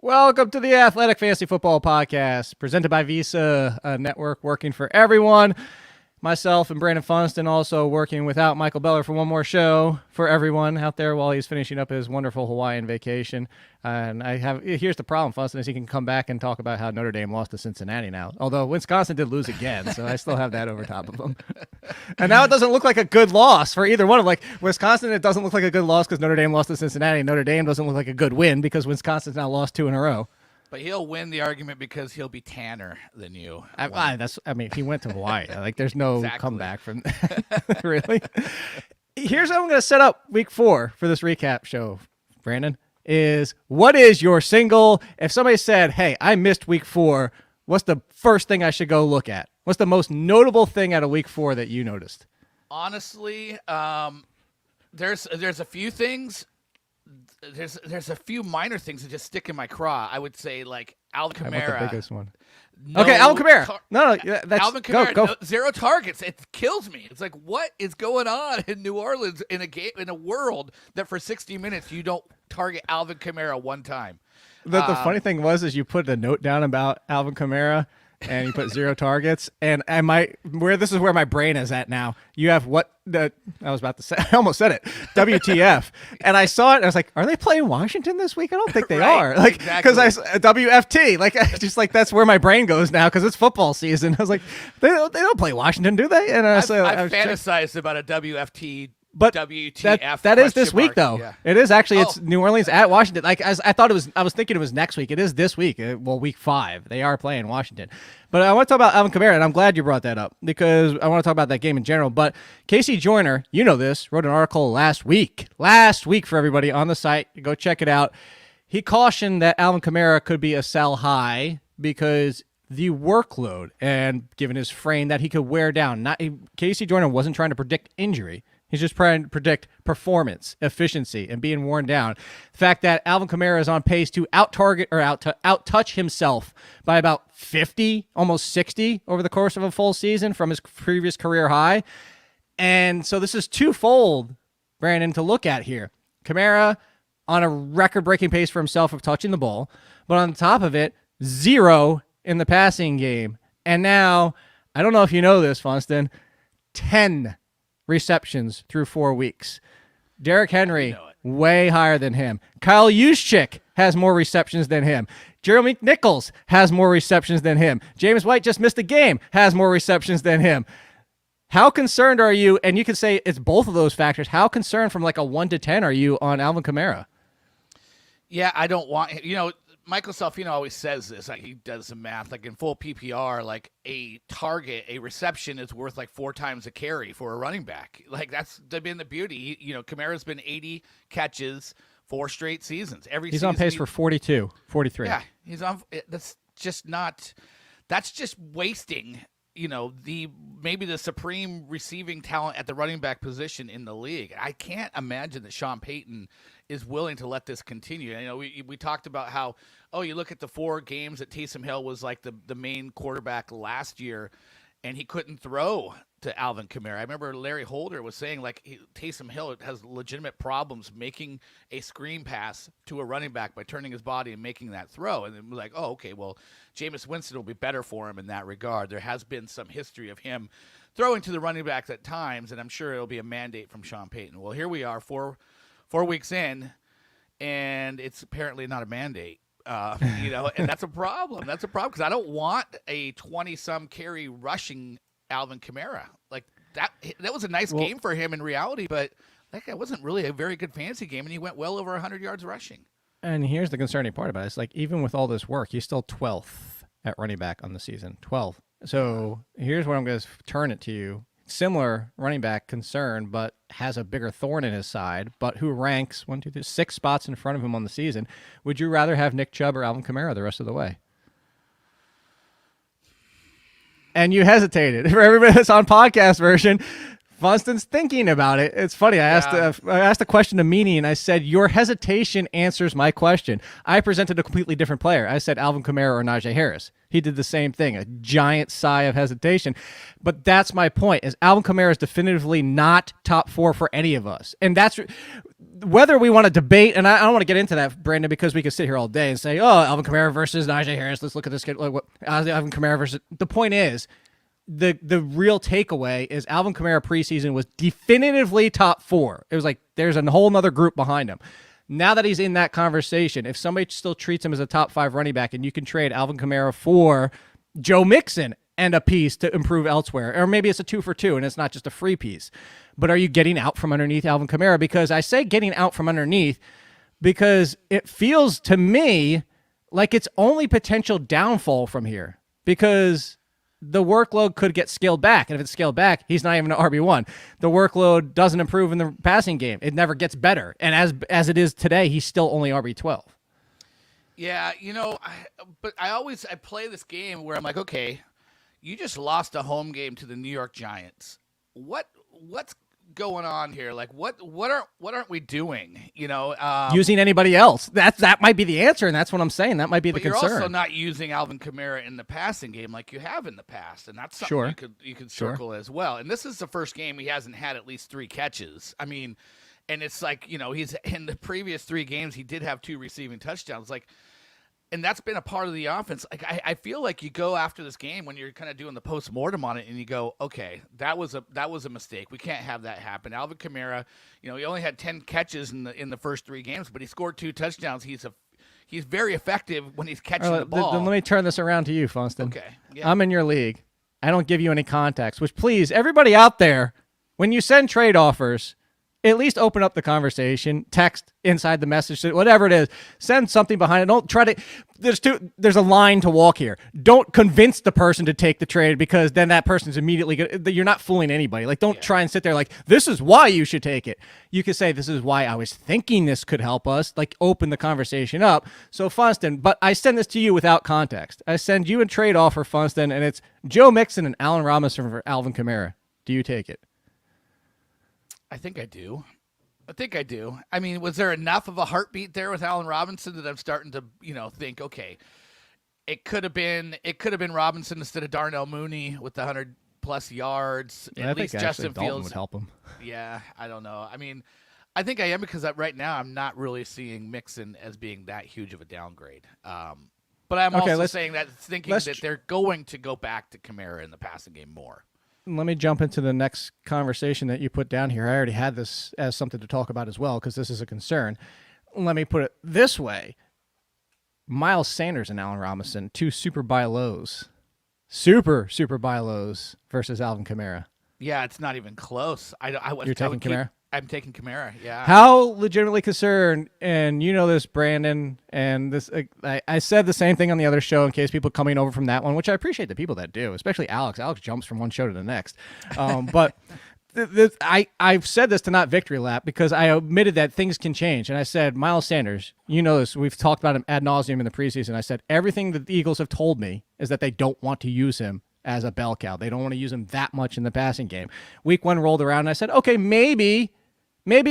Welcome to the Athletic Fantasy Football Podcast, presented by Visa, a network working for everyone. Myself and Brandon Funston also working without Michael Beller for one more show for everyone out there while he's finishing up his wonderful Hawaiian vacation. And here's the problem, Funston, is he can come back and talk about how Notre Dame lost to Cincinnati now. Although Wisconsin did lose again, so I still have that over top of them. And now it doesn't look like a good loss for either one of them. Like Wisconsin, it doesn't look like a good loss because Notre Dame lost to Cincinnati. Notre Dame doesn't look like a good win because Wisconsin's now lost 2 in a row. But he'll win the argument because he'll be tanner than you. He went to Hawaii. Like, there's no comeback from that. Really. Here's how I'm going to set up week 4 for this recap show, Brandon, is what is your single, if somebody said, hey, I missed week 4, what's the first thing I should go look at? What's the most notable thing out of week 4 that you noticed? Honestly, there's a few things. There's a few minor things that just stick in my craw. I would say like Alvin Kamara. I want the biggest one. Okay, Alvin Kamara. That's Alvin Kamara. Go. 0 targets. It kills me. It's like, what is going on in New Orleans in a world that for 60 minutes you don't target Alvin Kamara one time? The funny thing is you put a note down about Alvin Kamara. And you put 0 targets, and this is where my brain is at now. You have I was about to say, I almost said it, WTF, and I saw it, and I was like, are they playing Washington this week? I don't think they are, like, because exactly. WFT, like, just like that's where my brain goes now because it's football season. I was like, they don't play Washington, do they? And I've fantasized about a WFT. But WTF that is this week, though. Yeah. It is actually. It's New Orleans at Washington. Like I was thinking it was next week. It is this week. Week 5. They are playing Washington. But I want to talk about Alvin Kamara, and I'm glad you brought that up because I want to talk about that game in general. But Casey Joyner, you know this, wrote an article last week for everybody on the site. Go check it out. He cautioned that Alvin Kamara could be a sell high because the workload and given his frame that he could wear down. Casey Joyner wasn't trying to predict injury. He's just trying to predict performance, efficiency, and being worn down. The fact that Alvin Kamara is on pace to out-touch himself by about 50, almost 60 over the course of a full season from his previous career high. And so this is twofold, Brandon, to look at here. Kamara on a record-breaking pace for himself of touching the ball, but on top of it, 0 in the passing game. And now, I don't know if you know this, Funston, 10 receptions through 4 weeks. Derrick Henry, way higher than him. Kyle Juszczyk has more receptions than him. Jeremy Nichols has more receptions than him. James White just missed a game, has more receptions than him. How concerned are you, and you can say it's both of those factors, how concerned from like a 1 to 10 are you on Alvin Kamara? Yeah, I don't want, Michael Salfino always says this. Like, he does some math. Like in full PPR, like a reception is worth like 4 times a carry for a running back. Like that's been the beauty. Kamara's been 80 catches 4 straight seasons. He's on pace for 42, 43. Yeah, he's on. That's just wasting. Maybe the supreme receiving talent at the running back position in the league. I can't imagine that Sean Payton is willing to let this continue. We talked about how, you look at the 4 games that Taysom Hill was like the main quarterback last year, and he couldn't throw to Alvin Kamara. I remember Larry Holder was saying Taysom Hill has legitimate problems making a screen pass to a running back by turning his body and making that throw. And it was like, Jameis Winston will be better for him in that regard. There has been some history of him throwing to the running backs at times, and I'm sure it'll be a mandate from Sean Payton. Well, here we are, 4 weeks in, and it's apparently not a mandate. And that's a problem. That's a problem because I don't want a 20-some carry rushing Alvin Kamara. Like that was a nice game for him in reality, but that wasn't really a very good fantasy game, and he went well over 100 yards rushing. And here's the concerning part about it. It's like even with all this work, he's still 12th at running back on the season. 12th. So here's where I'm going to turn it to you. Similar running back concern, but has a bigger thorn in his side, but who ranks 6 spots in front of him on the season. Would you rather have Nick Chubb or Alvin Kamara the rest of the way? And you hesitated. For everybody that's on podcast version, Funston's thinking about it. It's funny. I asked a question to Meany, and I said, your hesitation answers my question. I presented a completely different player. I said Alvin Kamara or Najee Harris. He did the same thing, a giant sigh of hesitation. But that's my point, is Alvin Kamara is definitively not top 4 for any of us. And that's whether we want to debate, and I don't want to get into that, Brandon, because we could sit here all day and say, oh, Alvin Kamara versus Najee Harris. Let's look at this kid. Like, Alvin Kamara versus. The point is, the real takeaway is Alvin Kamara preseason was definitively top 4. It was like there's a whole nother group behind him. Now that he's in that conversation, if somebody still treats him as a top 5 running back and you can trade Alvin Kamara for Joe Mixon and a piece to improve elsewhere, or maybe it's a 2 for 2 and it's not just a free piece, but are you getting out from underneath Alvin Kamara? Because I say getting out from underneath because it feels to me like it's only potential downfall from here because the workload could get scaled back. And if it's scaled back, he's not even an RB1. The workload doesn't improve in the passing game. It never gets better. And as it is today, he's still only RB12. Yeah, but I play this game where I'm like, okay, you just lost a home game to the New York Giants. What's going on here? Like, what aren't we doing? Using anybody else. That might be the answer, and that's what I'm saying. That might be the concern. You're also not using Alvin Kamara in the passing game like you have in the past, and that's something you could circle as well. And this is the first game he hasn't had at least 3 catches. I mean, and it's like he's in the previous 3 games he did have 2 receiving touchdowns. Like. And that's been a part of the offense. Like I feel like you go after this game when you're kind of doing the post-mortem on it and you go, okay, that was a mistake. We can't have that happen. Alvin Kamara, he only had 10 catches in the first 3 games, but he scored 2 touchdowns. He's very effective when he's catching the ball. Then let me turn this around to you, Funston. Okay. Yeah. I'm in your league. I don't give you any context, which please, everybody out there, when you send trade offers, at least open up the conversation, text inside the message, whatever it is, send something behind it. Don't try to, there's a line to walk here. Don't convince the person to take the trade because then that person's immediately going to, you're not fooling anybody. Like, don't try and sit there like, this is why you should take it. You could say, this is why I was thinking this could help us, like open the conversation up. So Funston, but I send this to you without context. I send you a trade offer, Funston, and it's Joe Mixon and Allen Robinson for Alvin Kamara. Do you take it? I think I do. I mean, was there enough of a heartbeat there with Allen Robinson that I'm starting to, think, okay, it could have been Robinson instead of Darnell Mooney with the 100+ yards. Yeah, at least Justin Dalton Fields would help him. Yeah, I don't know. I mean, I think I am because right now I'm not really seeing Mixon as being that huge of a downgrade. But I'm also saying that thinking that they're going to go back to Kamara in the passing game more. Let me jump into the next conversation that you put down here. I already had this as something to talk about as well because this is a concern. Let me put it this way. Miles Sanders and Allen Robinson, 2 super buy lows. Super buy lows versus Alvin Kamara. Yeah, it's not even close. You're taking Kamara? I'm taking Kamara, yeah. How legitimately concerned, and you know this, Brandon, and this I said the same thing on the other show in case people coming over from that one, which I appreciate the people that do, especially Alex. Alex jumps from one show to the next. But I've said this to not victory lap because I admitted that things can change. And I said, Miles Sanders, you know this, we've talked about him ad nauseum in the preseason. I said, everything that the Eagles have told me is that they don't want to use him as a bell cow. They don't want to use him that much in the passing game. Week 1 rolled around and I said, okay, maybe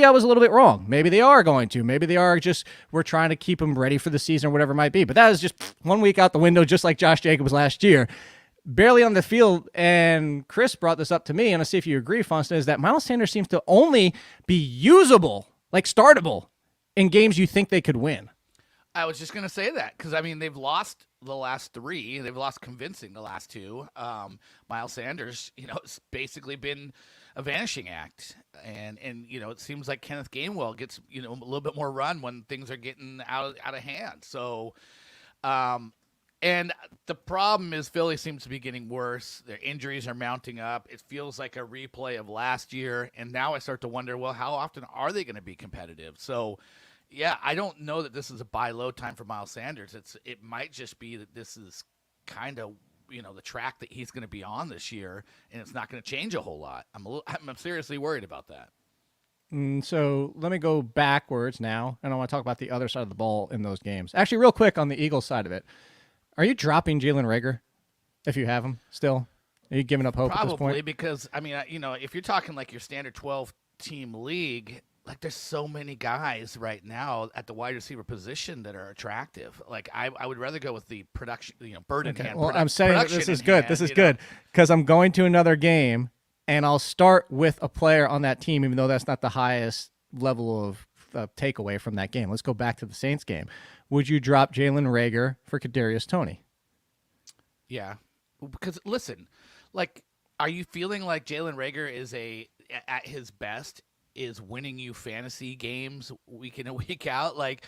I was a little bit wrong. Maybe they are going to. Maybe they are just, we're trying to keep him ready for the season or whatever it might be. But that is just 1 week out the window, just like Josh Jacobs last year. Barely on the field, and Chris brought this up to me, and I'll see if you agree, Funston, is that Miles Sanders seems to only be usable, like startable, in games you think they could win. I was just going to say that because, I mean, they've lost the last 3. They've lost convincing the last 2. Miles Sanders, it's basically been a vanishing act. And it seems like Kenneth Gainwell gets, a little bit more run when things are getting out of hand. So, and the problem is Philly seems to be getting worse. Their injuries are mounting up. It feels like a replay of last year. And now I start to wonder, well, how often are they going to be competitive? So, yeah, I don't know that this is a buy low time for Miles Sanders. It might just be that this is kind of, the track that he's going to be on this year, and it's not going to change a whole lot. I'm seriously worried about that. So let me go backwards now, and I want to talk about the other side of the ball in those games. Actually, real quick on the Eagles side of it. Are you dropping Jalen Reagor if you have him still? Are you giving up hope at this point? Probably because, I mean, if you're talking like your standard 12-team league, like there's so many guys right now at the wide receiver position that are attractive. Like I would rather go with the production, bird in hand. Well, I'm saying that this is good. This is good because I'm going to another game and I'll start with a player on that team, even though that's not the highest level of takeaway from that game. Let's go back to the Saints game. Would you drop Jalen Reagor for Kadarius Toney? Yeah, because listen, like, are you feeling like Jalen Reagor is at his best is winning you fantasy games week in and week out? Like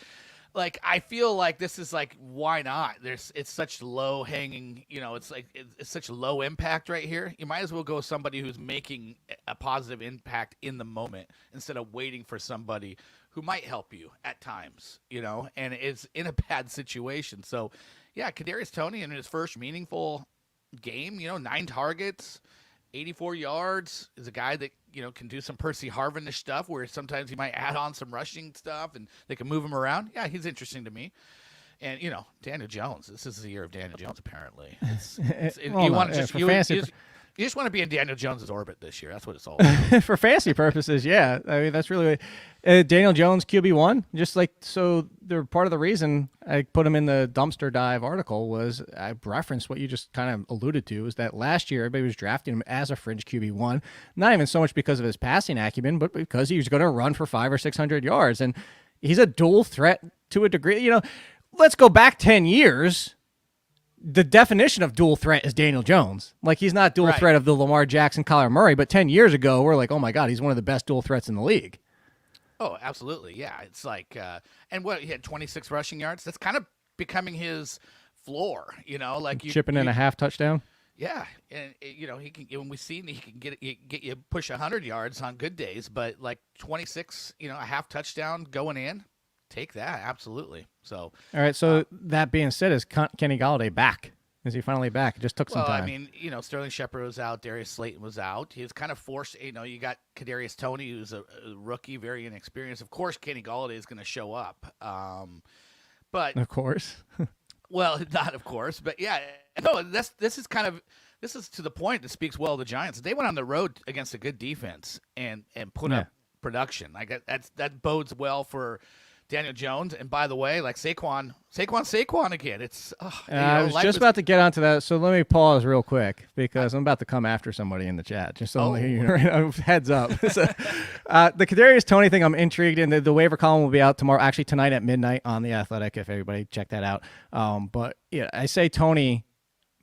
I feel like this is like, why not? It's such low hanging, it's like it's such low impact right here. You might as well go with somebody who's making a positive impact in the moment instead of waiting for somebody who might help you at times, and is in a bad situation. So, yeah, Kadarius Toney in his first meaningful game, 9 targets, 84 yards, is a guy that, can do some Percy Harvin-ish stuff where sometimes he might add on some rushing stuff and they can move him around. Yeah, he's interesting to me. And, Daniel Jones. This is the year of Daniel Jones, apparently. You just want to be in Daniel Jones' orbit this year. That's what it's all about. For fantasy purposes, yeah. I mean, that's really Daniel Jones QB1. Just like, so they're part of the reason I put him in the dumpster dive article was I referenced what you just kind of alluded to, is that last year everybody was drafting him as a fringe QB1, not even so much because of his passing acumen, but because he was going to run for 500 or 600 yards. And he's a dual threat to a degree. Let's go back 10 years. The definition of dual threat is Daniel Jones. Like, he's not dual threat of the Lamar Jackson, Kyler Murray, but 10 years ago, we're like, oh my God, he's one of the best dual threats in the league. Oh, absolutely. Yeah. It's like, and he had 26 rushing yards. That's kind of becoming his floor, like chipping in a half touchdown. Yeah. And he can, when we see he can get you push 100 yards on good days, but like 26, a half touchdown going in. Take that, absolutely. So, all right. So that being said, is Kenny Golladay back? Is he finally back? It just took some time. I mean, Sterling Shepard was out, Darius Slayton was out. He was kind of forced. You got Kadarius Toney, who's a rookie, very inexperienced. Of course, Kenny Golladay is going to show up. But of course, well, not of course, but yeah. No, this is to the point that speaks well of the Giants. They went on the road against a good defense and put up production. Like that bodes well for Daniel Jones, and by the way, like Saquon again. It's I was just about to get onto that, so let me pause real quick because I'm about to come after somebody in the chat. Just so heads up. So, the Kadarius Toney thing, I'm intrigued in. The waiver column will be out tomorrow, actually tonight at midnight on The Athletic. If everybody check that out. But yeah, I say Toney.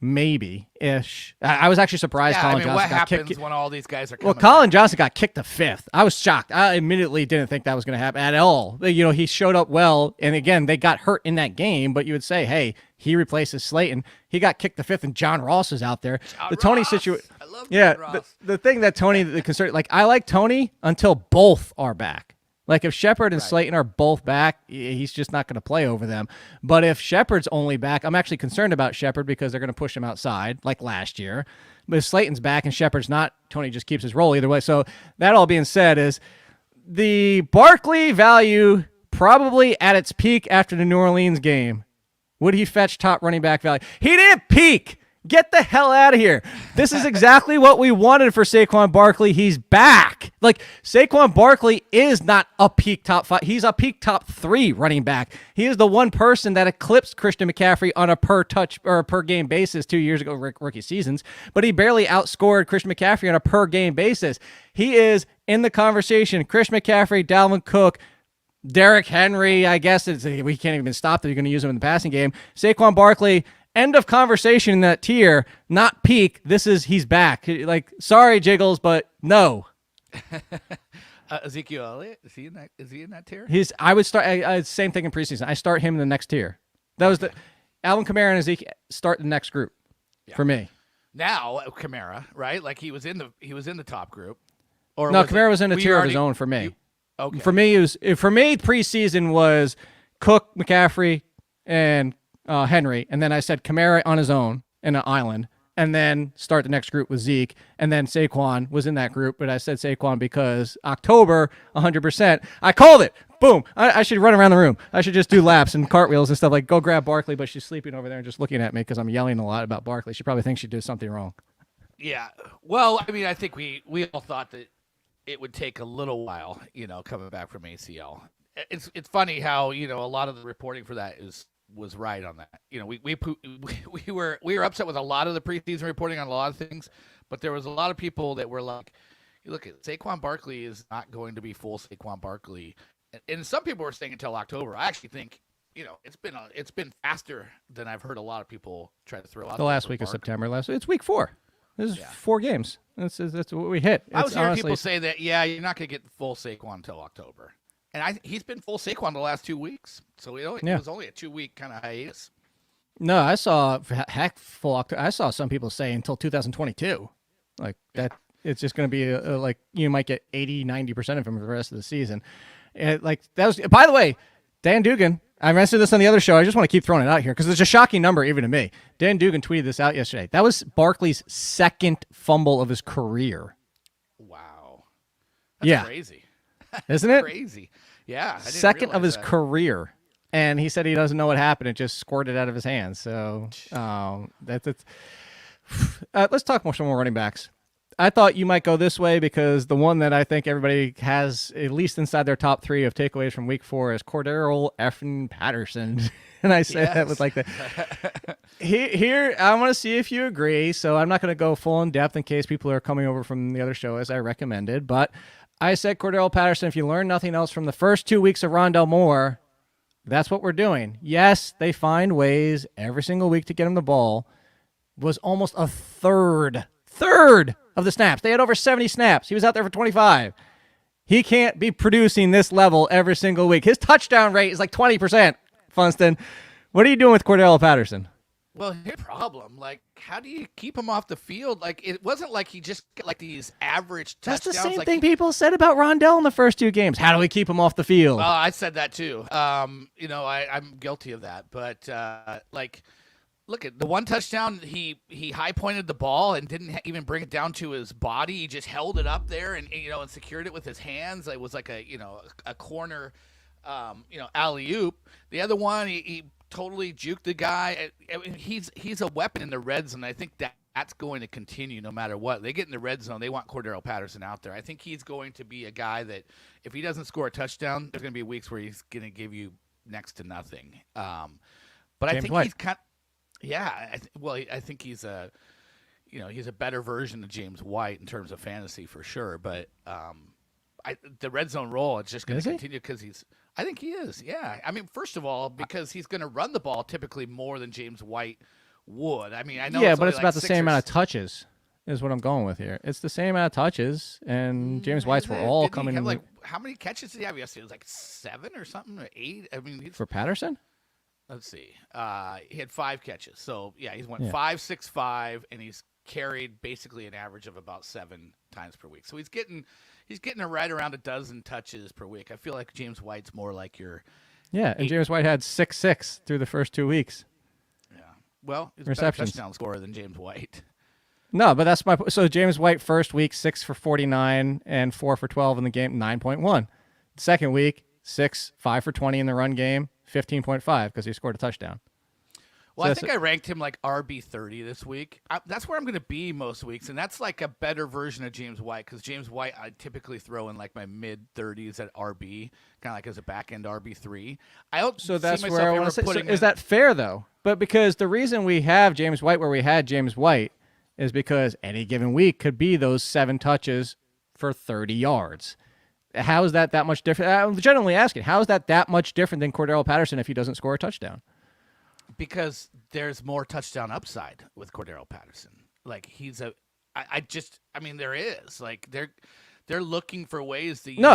Maybe-ish. I was actually surprised Colin Johnson what got happens kicked. when all these guys are coming Colin Johnson got kicked to 5th. I was shocked. I immediately didn't think that was going to happen at all. He showed up well, and again, they got hurt in that game, but you would say, hey, he replaces Slayton. He got kicked to 5th, and John Ross is out there. Toney situation. I love John Ross. The thing that Toney, the concern, like, I like Toney until both are back. Like, if Shepard and Slayton are both back, he's just not going to play over them. But if Shepard's only back, I'm actually concerned about Shepard because they're going to push him outside, like last year. But if Slayton's back and Shepard's not, Toney just keeps his role either way. So that all being said is the Barkley value probably at its peak after the New Orleans game. Would he fetch top running back value? He didn't peak. Get the hell out of here. This is exactly what we wanted for Saquon Barkley. He's back. Like, Saquon Barkley is not a peak top 5. He's a peak top 3 running back. He is the one person that eclipsed Christian McCaffrey on a per touch or a per game basis 2 years ago, rookie seasons, but he barely outscored Christian McCaffrey on a per game basis. He is in the conversation. Christian McCaffrey, Dalvin Cook, Derrick Henry, I guess we can't even stop that you're going to use him in the passing game. Saquon Barkley, end of conversation in that tier, not peak. He's back. Like, sorry, Jiggles, but no. Ezekiel Elliott, is he in that tier? I would start. Same thing in preseason. I start him in the next tier. That was the Alvin Kamara and Ezekiel start the next group for me. Now Kamara, right? Like he was in the top group. Or no, Kamara was in a tier of his own for me. Okay. For me, preseason was Cook, McCaffrey, and Henry, and then I said Kamara on his own in an island, and then start the next group with Zeke, and then Saquon was in that group, but I said Saquon because October, 100%. I called it. Boom. I should run around the room. I should just do laps and cartwheels and stuff, like go grab Barkley, but she's sleeping over there and just looking at me because I'm yelling a lot about Barkley. She probably thinks she did something wrong. Yeah. Well, I mean, I think we all thought that it would take a little while, coming back from ACL. It's funny how, a lot of the reporting for that was right on that. We were upset with a lot of the preseason reporting on a lot of things, but there was a lot of people that were like, "You look at Saquon Barkley is not going to be full Saquon Barkley And some people were saying until October. I actually think it's been faster than I've heard a lot of people try to throw out. The last week of September. It's week 4. This is 4 games. That's what we hit. I was hearing people say that you're not going to get full Saquon until October, and he's been full Saquon the last 2 weeks. So it was only a 2-week kind of hiatus. No, I saw full October. I saw some people say until 2022, like that. It's just going to be like you might get 80-90% of him for the rest of the season. And like that was. By the way, Dan Dugan. I mentioned this on the other show. I just want to keep throwing it out here because it's a shocking number even to me. Dan Dugan tweeted this out yesterday. That was Barkley's 2nd fumble of his career. Wow. That's crazy. Isn't it? Crazy. Yeah. 2nd of his career. And he said he doesn't know what happened. It just squirted out of his hands. So that's let's talk some more running backs. I thought you might go this way because the one that I think everybody has at least inside their top 3 of takeaways from week 4 is Cordarrelle effing Patterson. And I say that with like the here. I want to see if you agree. So I'm not going to go full in depth in case people are coming over from the other show as I recommended. But I said Cordarrelle Patterson. If you learn nothing else from the first 2 weeks of Rondell Moore, that's what we're doing. Yes, they find ways every single week to get him the ball. Was almost a third of the snaps. They had over 70 snaps. He was out there for 25. He can't be producing this level every single week. His touchdown rate is like 20%, Funston. What are you doing with Cordarrelle Patterson? Well, here's the problem. Like, how do you keep him off the field? Like, it wasn't like he just got like these average touchdowns. That's the same thing people said about Rondell in the first 2 games. How do we keep him off the field? Well, I said that too. I'm guilty of that. But look at the one touchdown. He high pointed the ball and didn't even bring it down to his body. He just held it up there and secured it with his hands. It was like a corner, alley-oop. The other one, he totally juked the guy. I mean, he's a weapon in the red zone. I think that's going to continue no matter what. They get in the red zone, they want Cordarrelle Patterson out there. I think he's going to be a guy that if he doesn't score a touchdown, there's going to be weeks where he's going to give you next to nothing. But James I think White. He's kind. Yeah, I think he's he's a better version of James White in terms of fantasy for sure. But the red zone role, it's just going to continue because I think he is. Yeah, I mean, first of all, because he's going to run the ball typically more than James White would. I mean, I know. Yeah, but it's about the same amount of touches. Is what I'm going with here. It's the same amount of touches, and James White's were all coming in. Like, how many catches did he have yesterday? It was like 7 or something, or 8. I mean, for Patterson. Let's see. He had 5 catches. So, yeah, he's went 5, 6, 5, and he's carried basically an average of about 7 times per week. So he's getting right around a dozen touches per week. I feel like James White's more like your and James White had 6 through the first 2 weeks. Yeah. Well, he's a better touchdown scorer than James White. No, but that's my so James White first week 6 for 49 and 4 for 12 in the game, 9.1. Second week 6, 5 for 20 in the run game. 15.5 because he scored a touchdown. Well, so I think I ranked him like RB30 this week. That's where I'm going to be most weeks, and that's like a better version of James White because James White I typically throw in like my mid-30s at RB, kind of like as a back-end RB3. So that's where I want to say. So is that fair, though? But because the reason we have James White where we had James White is because any given week could be those 7 touches for 30 yards. How is that much different? I'm generally asking, how is that much different than Cordarrelle Patterson if he doesn't score a touchdown? Because there's more touchdown upside with Cordarrelle Patterson. Like there is. Like they're looking for ways to. No,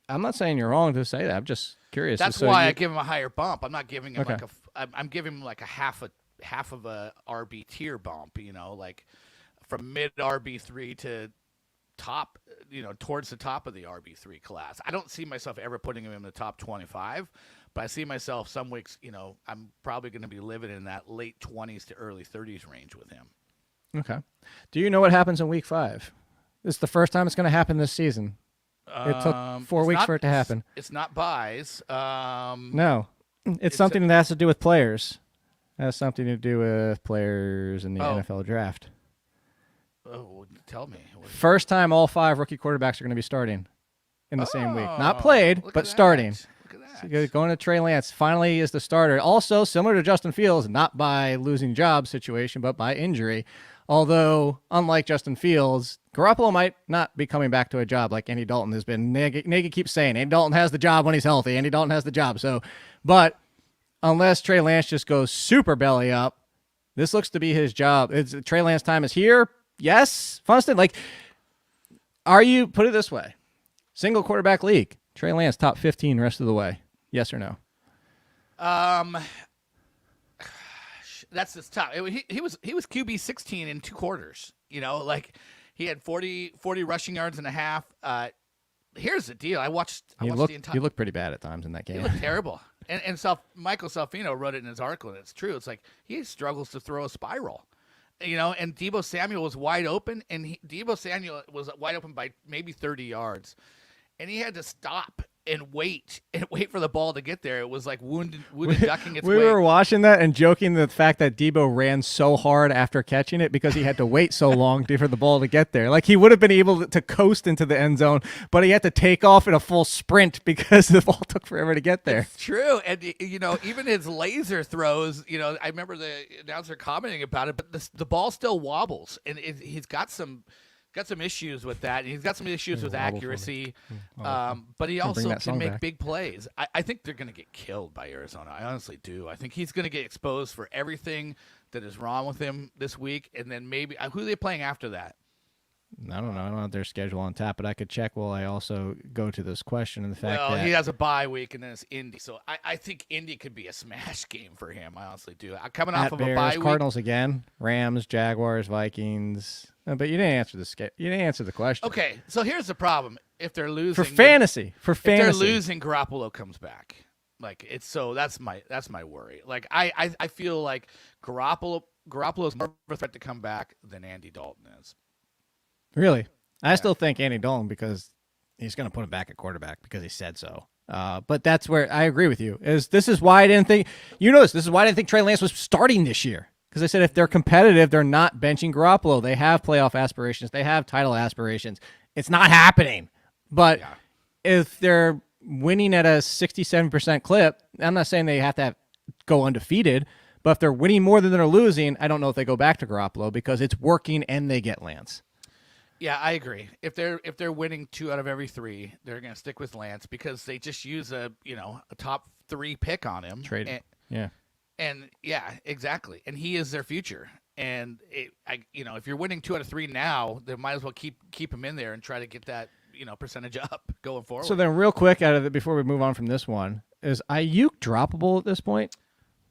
I'm not saying you're wrong to say that. I'm just curious. That's why I give him a higher bump. I'm not giving him I'm giving him like a half of a RB tier bump. Like from mid RB3 to top, towards the top of the RB3 class. I don't see myself ever putting him in the top 25, but I see myself some weeks, I'm probably going to be living in that late 20s to early 30s range with him. Okay. Do you know what happens in week 5? This is the first time it's going to happen this season. It took 4 weeks for it to happen. It's not buys. No. It's something that has to do with players. It has something to do with players in the NFL draft. Oh, tell me. First time all 5 rookie quarterbacks are going to be starting in the same week. Not played, but starting. Look at So going to Trey Lance finally is the starter. Also, similar to Justin Fields, not by losing job situation, but by injury. Although, unlike Justin Fields, Garoppolo might not be coming back to a job like Andy Dalton has been. Nagy keeps saying Andy Dalton has the job when he's healthy. Andy Dalton has the job. So, but unless Trey Lance just goes super belly up, this looks to be his job. Trey Lance time is here. Yes, Funston. Like, put it this way, single quarterback league, Trey Lance top 15 rest of the way. Yes or no? That's just tough. He was QB 16 in 2 quarters. Like he had 40 rushing yards and a half. Here's the deal. I watched the entire. He looked pretty bad at times in that game. He looked terrible. And Michael Salfino wrote it in his article, and it's true. It's like he struggles to throw a spiral. And Deebo Samuel was wide open, and Deebo Samuel was wide open by maybe 30 yards, and he had to stop and wait for the ball to get there. It was like wounded ducking its way. We were watching that and joking the fact that Deebo ran so hard after catching it because he had to wait so long for the ball to get there. Like he would have been able to coast into the end zone, but he had to take off in a full sprint because the ball took forever to get there. It's true. And, even his laser throws, I remember the announcer commenting about it, but the ball still wobbles, and he's got some issues with that. He's got some issues with accuracy, but he also can make big plays. I think they're going to get killed by Arizona. I honestly do. I think he's going to get exposed for everything that is wrong with him this week, and then maybe who are they playing after that? I don't know. I don't have their schedule on tap, but I could check while I also go to this question and the fact that he has a bye week and then it's Indy. So I think Indy could be a smash game for him. I honestly do. Coming off of Bears, a bye week. Cardinals again, Rams, Jaguars, Vikings. But you didn't answer you didn't answer the question. Okay, so here's the problem: if they're losing for fantasy, if they're losing, Garoppolo comes back. Like that's my worry. Like I feel like Garoppolo's more of a threat to come back than Andy Dalton is. Really? I still think Andy Dalton because he's going to put him back at quarterback because he said so. But that's where I agree with you. This is why I didn't think this is why I didn't think Trey Lance was starting this year. Because I said if they're competitive, they're not benching Garoppolo. They have playoff aspirations. They have title aspirations. It's not happening. But if they're winning at a 67% clip, I'm not saying they have to go undefeated, but if they're winning more than they're losing, I don't know if they go back to Garoppolo because it's working and they get Lance. Yeah, I agree. If they're winning 2 out of every 3, they're going to stick with Lance because they just use a top 3 pick on him. Trade. And yeah, exactly. And he is their future. And if you're winning 2 out of 3 now, they might as well keep him in there and try to get that percentage up going forward. So then, real quick, out of it before we move on from this one, is Aiyuk droppable at this point?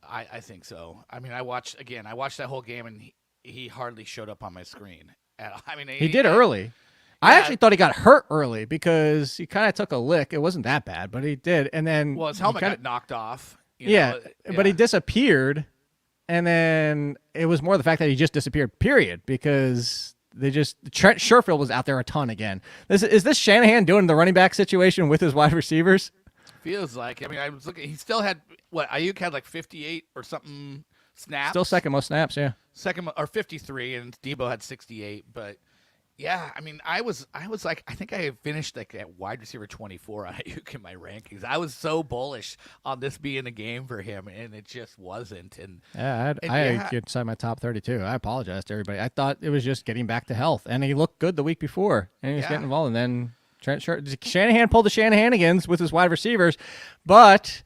I think so. I mean, I watched that whole game and he hardly showed up on my screen. He did early. Yeah. I actually thought he got hurt early because he kind of took a lick. It wasn't that bad, but he did. And then his helmet got knocked off. But he disappeared, and then it was more the fact that he just disappeared, period, because Trent Sherfield was out there a ton again. Is this Shanahan doing the running back situation with his wide receivers? Feels like. I mean, I was looking. He still had, Aiyuk had like 58 or something snaps. Still second most snaps, yeah. Second or 53, and Deebo had 68. But yeah, I mean, I was like, I think I had finished like at wide receiver 24 on Aiyuk in my rankings. I was so bullish on this being a game for him, and it just wasn't. And I had inside my top 32. I apologize to everybody. I thought it was just getting back to health, and he looked good the week before, and he was getting involved. And then Shanahan pulled the Shanahanigans with his wide receivers, but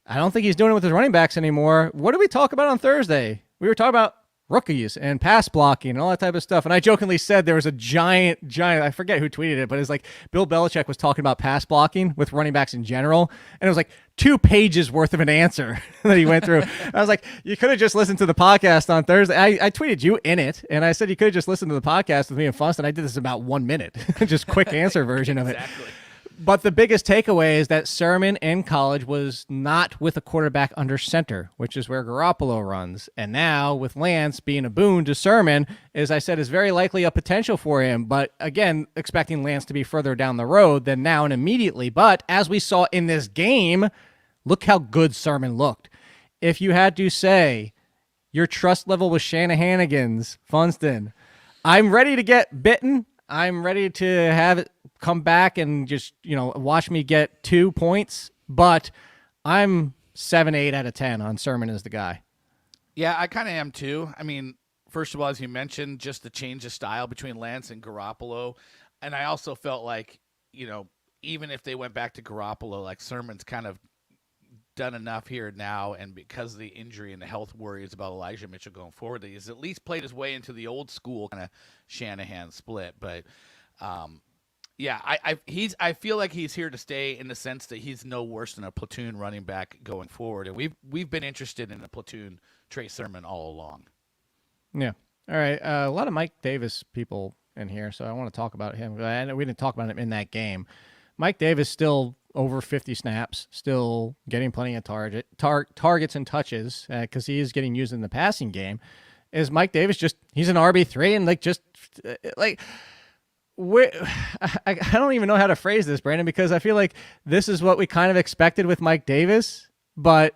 I don't think he's doing it with his running backs anymore. What did we talk about on Thursday? We were talking about rookies and pass blocking and all that type of stuff. And I jokingly said there was a giant, I forget who tweeted it, but it's like Bill Belichick was talking about pass blocking with running backs in general. And it was like 2 pages worth of an answer that he went through. I was like, you could have just listened to the podcast on Thursday. I tweeted you in it. And I said, you could have just listened to the podcast with me and Funston. I did this in about 1 minute, just quick answer version of it. Exactly. But the biggest takeaway is that Sermon in college was not with a quarterback under center, which is where Garoppolo runs. And now with Lance being a boon to Sermon, as I said, is very likely a potential for him. But again, expecting Lance to be further down the road than now and immediately. But as we saw in this game, look how good Sermon looked. If you had to say your trust level with Shanahanigans, Funston, I'm ready to get bitten. I'm ready to have it come back and just, watch me get 2 points, but I'm 7, 8 out of 10 on Sermon as the guy. Yeah, I kind of am too. I mean, first of all, as you mentioned, just the change of style between Lance and Garoppolo. And I also felt like, even if they went back to Garoppolo, like Sermon's kind of done enough here now, and because of the injury and the health worries about Elijah Mitchell going forward, that he's at least played his way into the old school kind of Shanahan split. But I feel like he's here to stay in the sense that he's no worse than a platoon running back going forward, and we've been interested in a platoon Trey Sermon all along. Yeah. All right. A lot of Mike Davis people in here, so I want to talk about him. I know we didn't talk about him in that game. Mike Davis still over 50 snaps, still getting plenty of targets and touches because he is getting used in the passing game. Is Mike Davis he's an RB3 and I don't even know how to phrase this, Brandon, because I feel like this is what we kind of expected with Mike Davis, but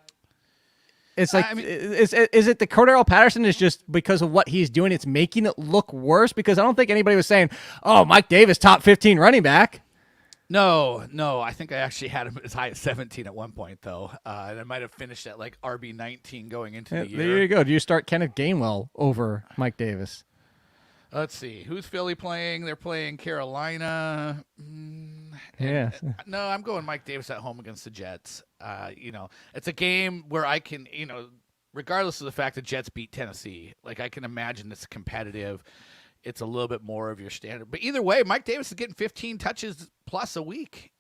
it's like, is it the Cordarrelle Patterson is just because of what he's doing, it's making it look worse? Because I don't think anybody was saying, oh, Mike Davis, top 15 running back. No. I think I actually had him as high as 17 at one point, though. And I might have finished at like RB 19 going into the year. There you go. Do you start Kenneth Gainwell over Mike Davis? Let's see. Who's Philly playing? They're playing Carolina. No, I'm going Mike Davis at home against the Jets. It's a game where I can, regardless of the fact that Jets beat Tennessee, like I can imagine it's competitive. It's a little bit more of your standard. But either way, Mike Davis is getting 15 touches plus a week,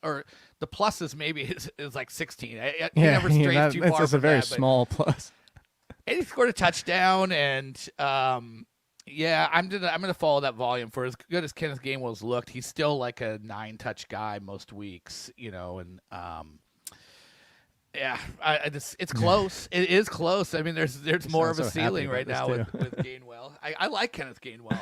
or the pluses maybe is like 16. He never strays too far. That's just a very small plus. And he scored a touchdown, and I'm gonna follow that volume. For as good as Kenneth Gainwell's looked, he's still like a 9-touch guy most weeks, and it's close. It is close. I mean, there's more of a ceiling right now with Gainwell. I like Kenneth Gainwell,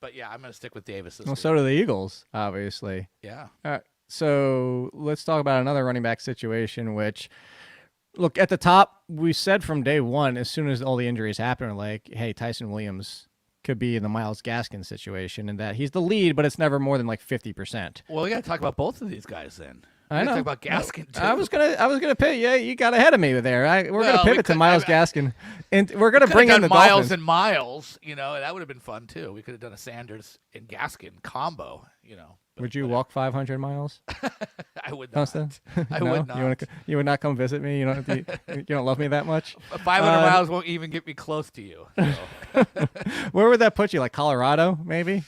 but yeah, I'm gonna stick with Davis. This week. So do the Eagles, obviously. Yeah. All right. So let's talk about another running back situation, which. Look, at the top, we said from day one, as soon as all the injuries happened, like, hey, Tyson Williams could be in the Myles Gaskin situation, and that he's the lead, but it's never more than like 50%. Well, we got to talk about both of these guys then. I know. Talk about Gaskin too. I was gonna pivot. Yeah, you got ahead of me there. We're gonna pivot to Myles Gaskin, and we're gonna bring in the Myles Dolphins. and Myles. That would have been fun too. We could have done a Sanders and Gaskin combo. Would you walk 500 miles? I would not. I would not. You would not come visit me. You don't love me that much. 500 miles won't even get me close to you. So. Where would that put you? Like Colorado, maybe?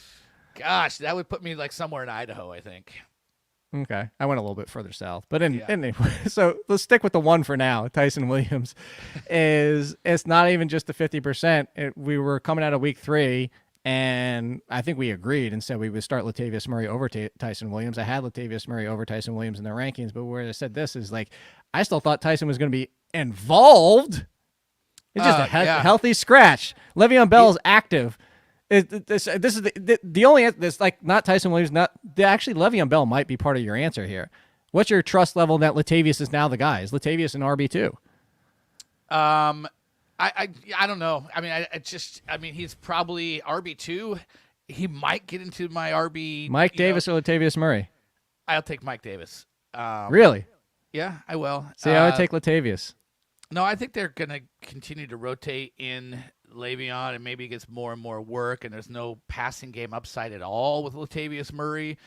Gosh, that would put me like somewhere in Idaho, I think. Okay, I went a little bit further south, but anyway, so let's stick with the one for now. Tyson Williams it's not even just the 50%. We were coming out of week 3, and I think we agreed and said we would start Latavius Murray over Tyson Williams. I had Latavius Murray over Tyson Williams in the rankings, but where I said this is like I still thought Tyson was going to be involved. It's just a healthy scratch. Le'Veon Bell is active. This is the only answer. This like not Tyson Williams. Actually, Le'Veon Bell might be part of your answer here. What's your trust level that Latavius is now the guy? Is Latavius an RB2? I don't know. I mean, he's probably RB2. He might get into my RB. Mike Davis or Latavius Murray? I'll take Mike Davis. Really? Yeah, I will. See, I would take Latavius. No, I think they're going to continue to rotate in Le'Veon, and maybe he gets more and more work, and there's no passing game upside at all with Latavius Murray.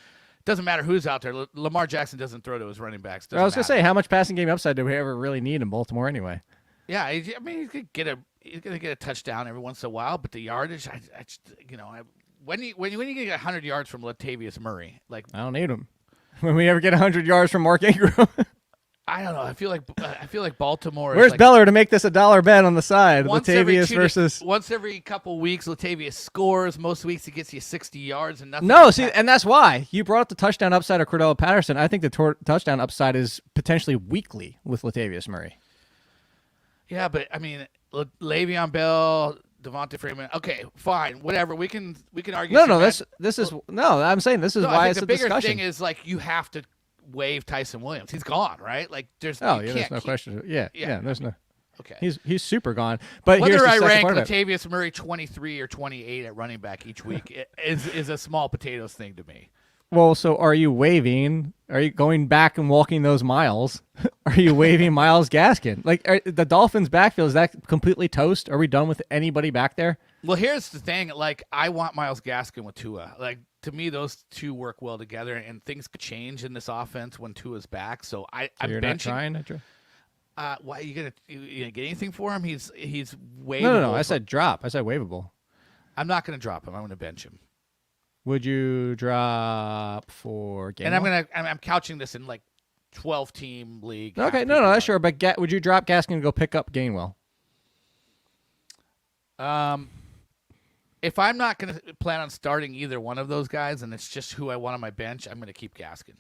Doesn't matter who's out there. Lamar Jackson doesn't throw to his running backs. I was going to say, how much passing game upside do we ever really need in Baltimore anyway? Yeah, I mean, he's going to get a touchdown every once in a while, but the yardage, when you get 100 yards from Latavius Murray, like I don't need him. When we ever get 100 yards from Mark Ingram. I don't know. I feel like Baltimore. Where's Beller to make this a $1 bet on the side? Latavius versus once every couple weeks. Latavius scores. Most weeks he gets you 60 yards and nothing. No, see, and that's why you brought up the touchdown upside of Cordarrelle Patterson. I think the touchdown upside is potentially weekly with Latavius Murray. Yeah, but I mean, Le'Veon Bell, Devonta Freeman. Okay, fine, whatever. We can argue. No. I'm saying this is why it's a discussion. The bigger thing is like you have to waive Tyson Williams. He's gone, right? Like there's there's no question. Yeah, there's no. Okay, he's super gone. But whether here's the I rank Latavius Murray 23 or 28 at running back each week is a small potatoes thing to me. Well, so are you waiving? Are you going back and walking those miles? Are you waiving Myles Gaskin? Like the Dolphins' backfield, is that completely toast? Are we done with anybody back there? Well, here's the thing. Like, I want Myles Gaskin with Tua. Like, to me, those two work well together, and things could change in this offense when Tua's back. So I'm you're benching. not trying? Why you gonna get anything for him? He's waivable. No. I said drop. I said waivable. I'm not gonna drop him. I'm gonna bench him. Would you drop for Gainwell? And I'm couching this in like 12-team league. Okay, no, that's sure. But would you drop Gaskin and go pick up Gainwell? If I'm not going to plan on starting either one of those guys, and it's just who I want on my bench, I'm going to keep Gaskin.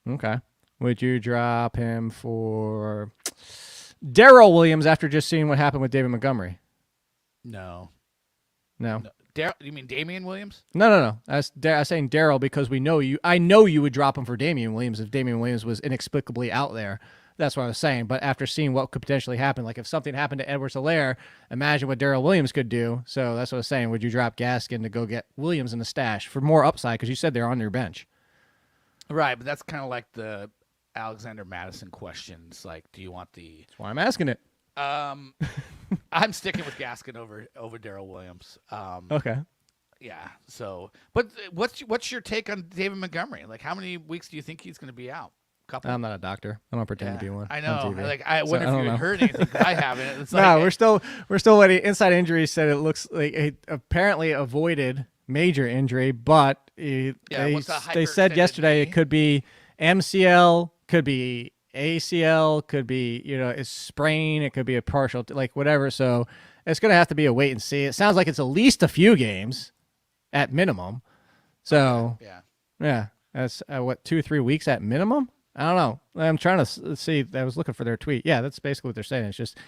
Okay. Would you drop him for Darrell Williams after just seeing what happened with David Montgomery? No. You mean Damian Williams? No. I was saying Darrell because we know you. I know you would drop him for Damian Williams if Damian Williams was inexplicably out there. That's what I was saying. But after seeing what could potentially happen, like if something happened to Edwards-Helaire, imagine what Darrell Williams could do. So that's what I was saying. Would you drop Gaskin to go get Williams in the stash for more upside? Because you said they're on your bench. Right, but that's kind of like the Alexander Madison questions. Like, do you want the? That's why I'm asking it. I'm sticking with Gaskin over Darrell Williams. Okay. Yeah. So, but what's your take on David Montgomery? Like, how many weeks do you think he's going to be out? Couple. I'm not a doctor. I don't pretend to be one. I know. Like, I wonder if you heard anything. I haven't. It's no, we're still waiting. Inside Injury said it looks like he apparently avoided major injury, but they said yesterday it could be MCL, could be ACL, could be a sprain, it could be a partial, like whatever. So it's going to have to be a wait and see. It sounds like it's at least a few games at minimum. So yeah, that's 2-3 weeks at minimum. I don't know. I'm trying to see. I was looking for their tweet. Yeah, that's basically what they're saying. It's just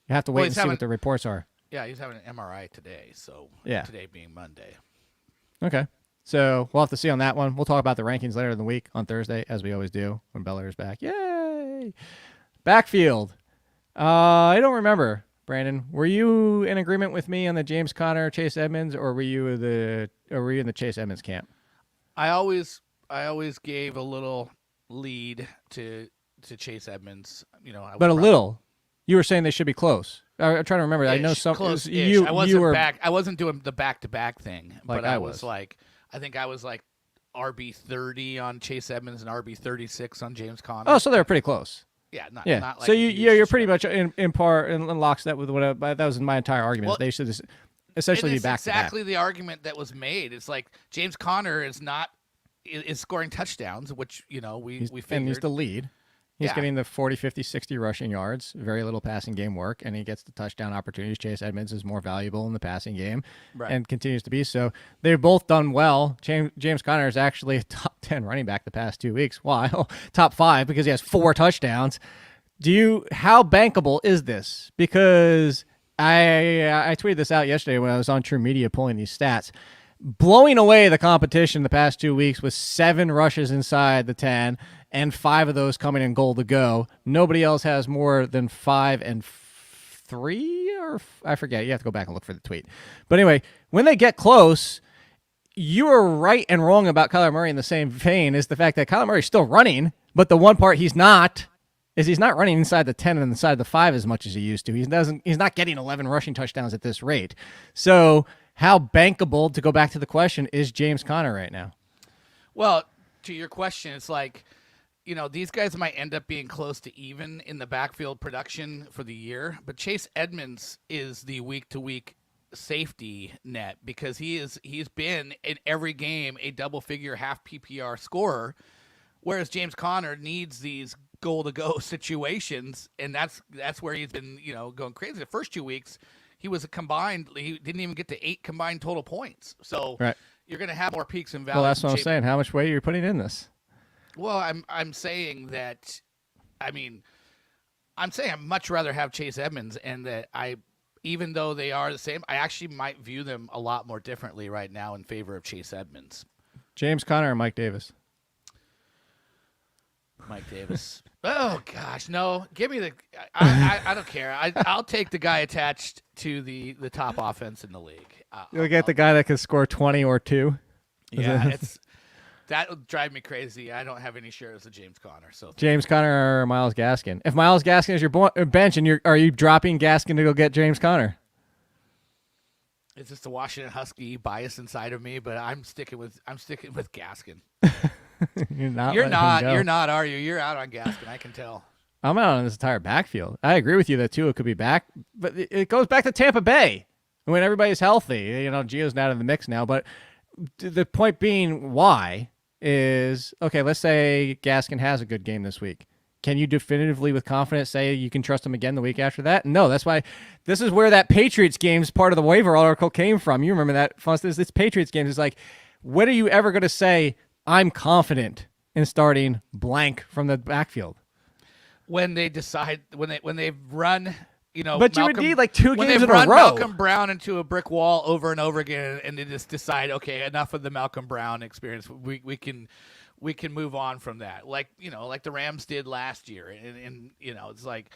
you have to wait and see what the reports are. Yeah, he's having an MRI today. So today being Monday. Okay. So we'll have to see on that one. We'll talk about the rankings later in the week on Thursday, as we always do when Bellar's back. Yay! Backfield. I don't remember, Brandon. Were you in agreement with me on the James Conner, Chase Edmonds, or were you in the Chase Edmonds camp? I always gave a little lead to Chase Edmonds. But a little. You were saying they should be close. I'm trying to remember. I know some close. You were back. I wasn't doing the back-to-back thing, like but I was like, I think I was like RB 30 on Chase Edmonds and RB 36 on James Conner. Oh, so they were pretty close. Yeah, not like so you're pretty much in par in lockstep with what that was my entire argument. Well, they should essentially be back to back. Exactly the argument that was made. It's like James Conner is scoring touchdowns, which we figured. And he's the lead. He's getting the 40, 50, 60 rushing yards, very little passing game work, and he gets the touchdown opportunities. Chase Edmonds is more valuable in the passing game and continues to be so. They've both done well. James Conner is actually a top 10 running back the past 2 weeks. Wow, top 5 because he has 4 touchdowns. How bankable is this? Because I tweeted this out yesterday when I was on True Media pulling these stats. Blowing away the competition the past 2 weeks with 7 rushes inside the 10 and 5 of those coming in goal to go. Nobody else has more than 5 and 3, or I forget. You have to go back and look for the tweet. But anyway, when they get close, you are right and wrong about Kyler Murray in the same vein is the fact that Kyler Murray's still running, but the one part he's not running inside the 10 and inside the 5 as much as he used to. He's not getting 11 rushing touchdowns at this rate. So how bankable, to go back to the question, is James Conner right now? Well, to your question, it's like, these guys might end up being close to even in the backfield production for the year, but Chase Edmonds is the week-to-week safety net because he's been in every game a double-figure half PPR scorer, whereas James Conner needs these goal-to-go situations, and that's where he's been going crazy. The first 2 weeks, he didn't even get to 8 combined total points. So you're going to have more peaks and valleys. Well, that's what I'm saying. How much weight are you putting in this? Well, I'm saying that, I'm saying I'd much rather have Chase Edmonds, and that even though they are the same, I actually might view them a lot more differently right now in favor of Chase Edmonds. James Conner or Mike Davis? Mike Davis. Oh gosh, no! Give me the. I don't care. I'll take the guy attached to the top offense in the league. You'll get the guy that can score 20 or 2. Yeah, That would drive me crazy. I don't have any shares of James Conner. So James Conner or Myles Gaskin. If Myles Gaskin is your bench, and are you dropping Gaskin to go get James Conner? It's just a Washington Husky bias inside of me, but I'm sticking with Gaskin. You're not, are you? You're out on Gaskin. I can tell. I'm out on this entire backfield. I agree with you that Tua could be back, but it goes back to Tampa Bay when everybody's healthy. Gio's not in the mix now, but the point being, why is okay. Let's say Gaskin has a good game this week. Can you definitively, with confidence, say you can trust him again the week after that? No, that's why this is where that Patriots games part of the waiver article came from. You remember that, Funston? This Patriots games is like, when are you ever going to say, I'm confident in starting blank from the backfield? When they decide, when they've run, But you would need like 2 games in a row. Malcolm Brown into a brick wall over and over again, and they just decide, okay, enough of the Malcolm Brown experience. We can move on from that, like the Rams did last year, and it's like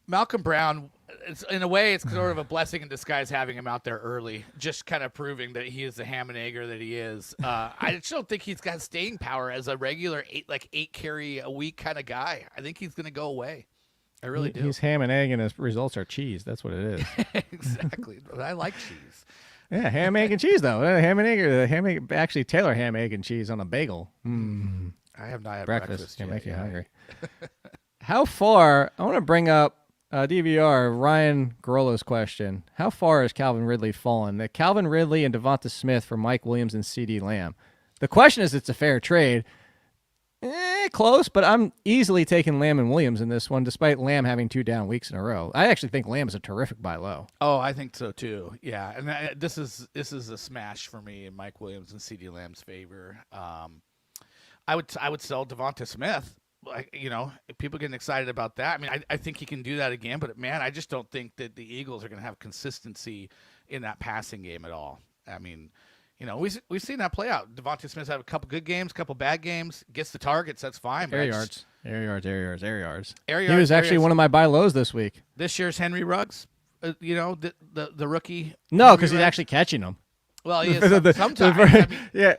Malcolm Brown. It's in a way, it's sort of a blessing in disguise having him out there early, just kind of proving that he is the ham and egger that he is. I just don't think he's got staying power as a regular 8 carry a week kind of guy. I think he's going to go away. I really do. He's ham and egg, and his results are cheese. That's what it is. Exactly. But I like cheese. Yeah, ham, egg, and cheese, though. Ham and egg, actually, Taylor ham, egg, and cheese on a bagel. I have not had breakfast yet. Make you hungry. I want to bring up DVR, Ryan Garolo's question. How far has Calvin Ridley fallen? That Calvin Ridley and Devonta Smith for Mike Williams and CeeDee Lamb. The question is, it's a fair trade. Close, but I'm easily taking Lamb and Williams in this one, despite Lamb having 2 down weeks in a row. I actually think Lamb is a terrific buy low. Oh, I think so too. Yeah, and this is a smash for me in Mike Williams and CeeDee Lamb's favor. I would sell Devonta Smith. People getting excited about that. I mean, I think he can do that again, but man, I just don't think that the Eagles are going to have consistency in that passing game at all. I mean, we've seen that play out. Devonta Smith's had a couple good games, couple bad games, gets the targets, that's fine. Air yards. He He was actually one of my buy lows this week. This year's Henry Ruggs, the rookie. No, because he's actually catching them. Well, he is sometimes.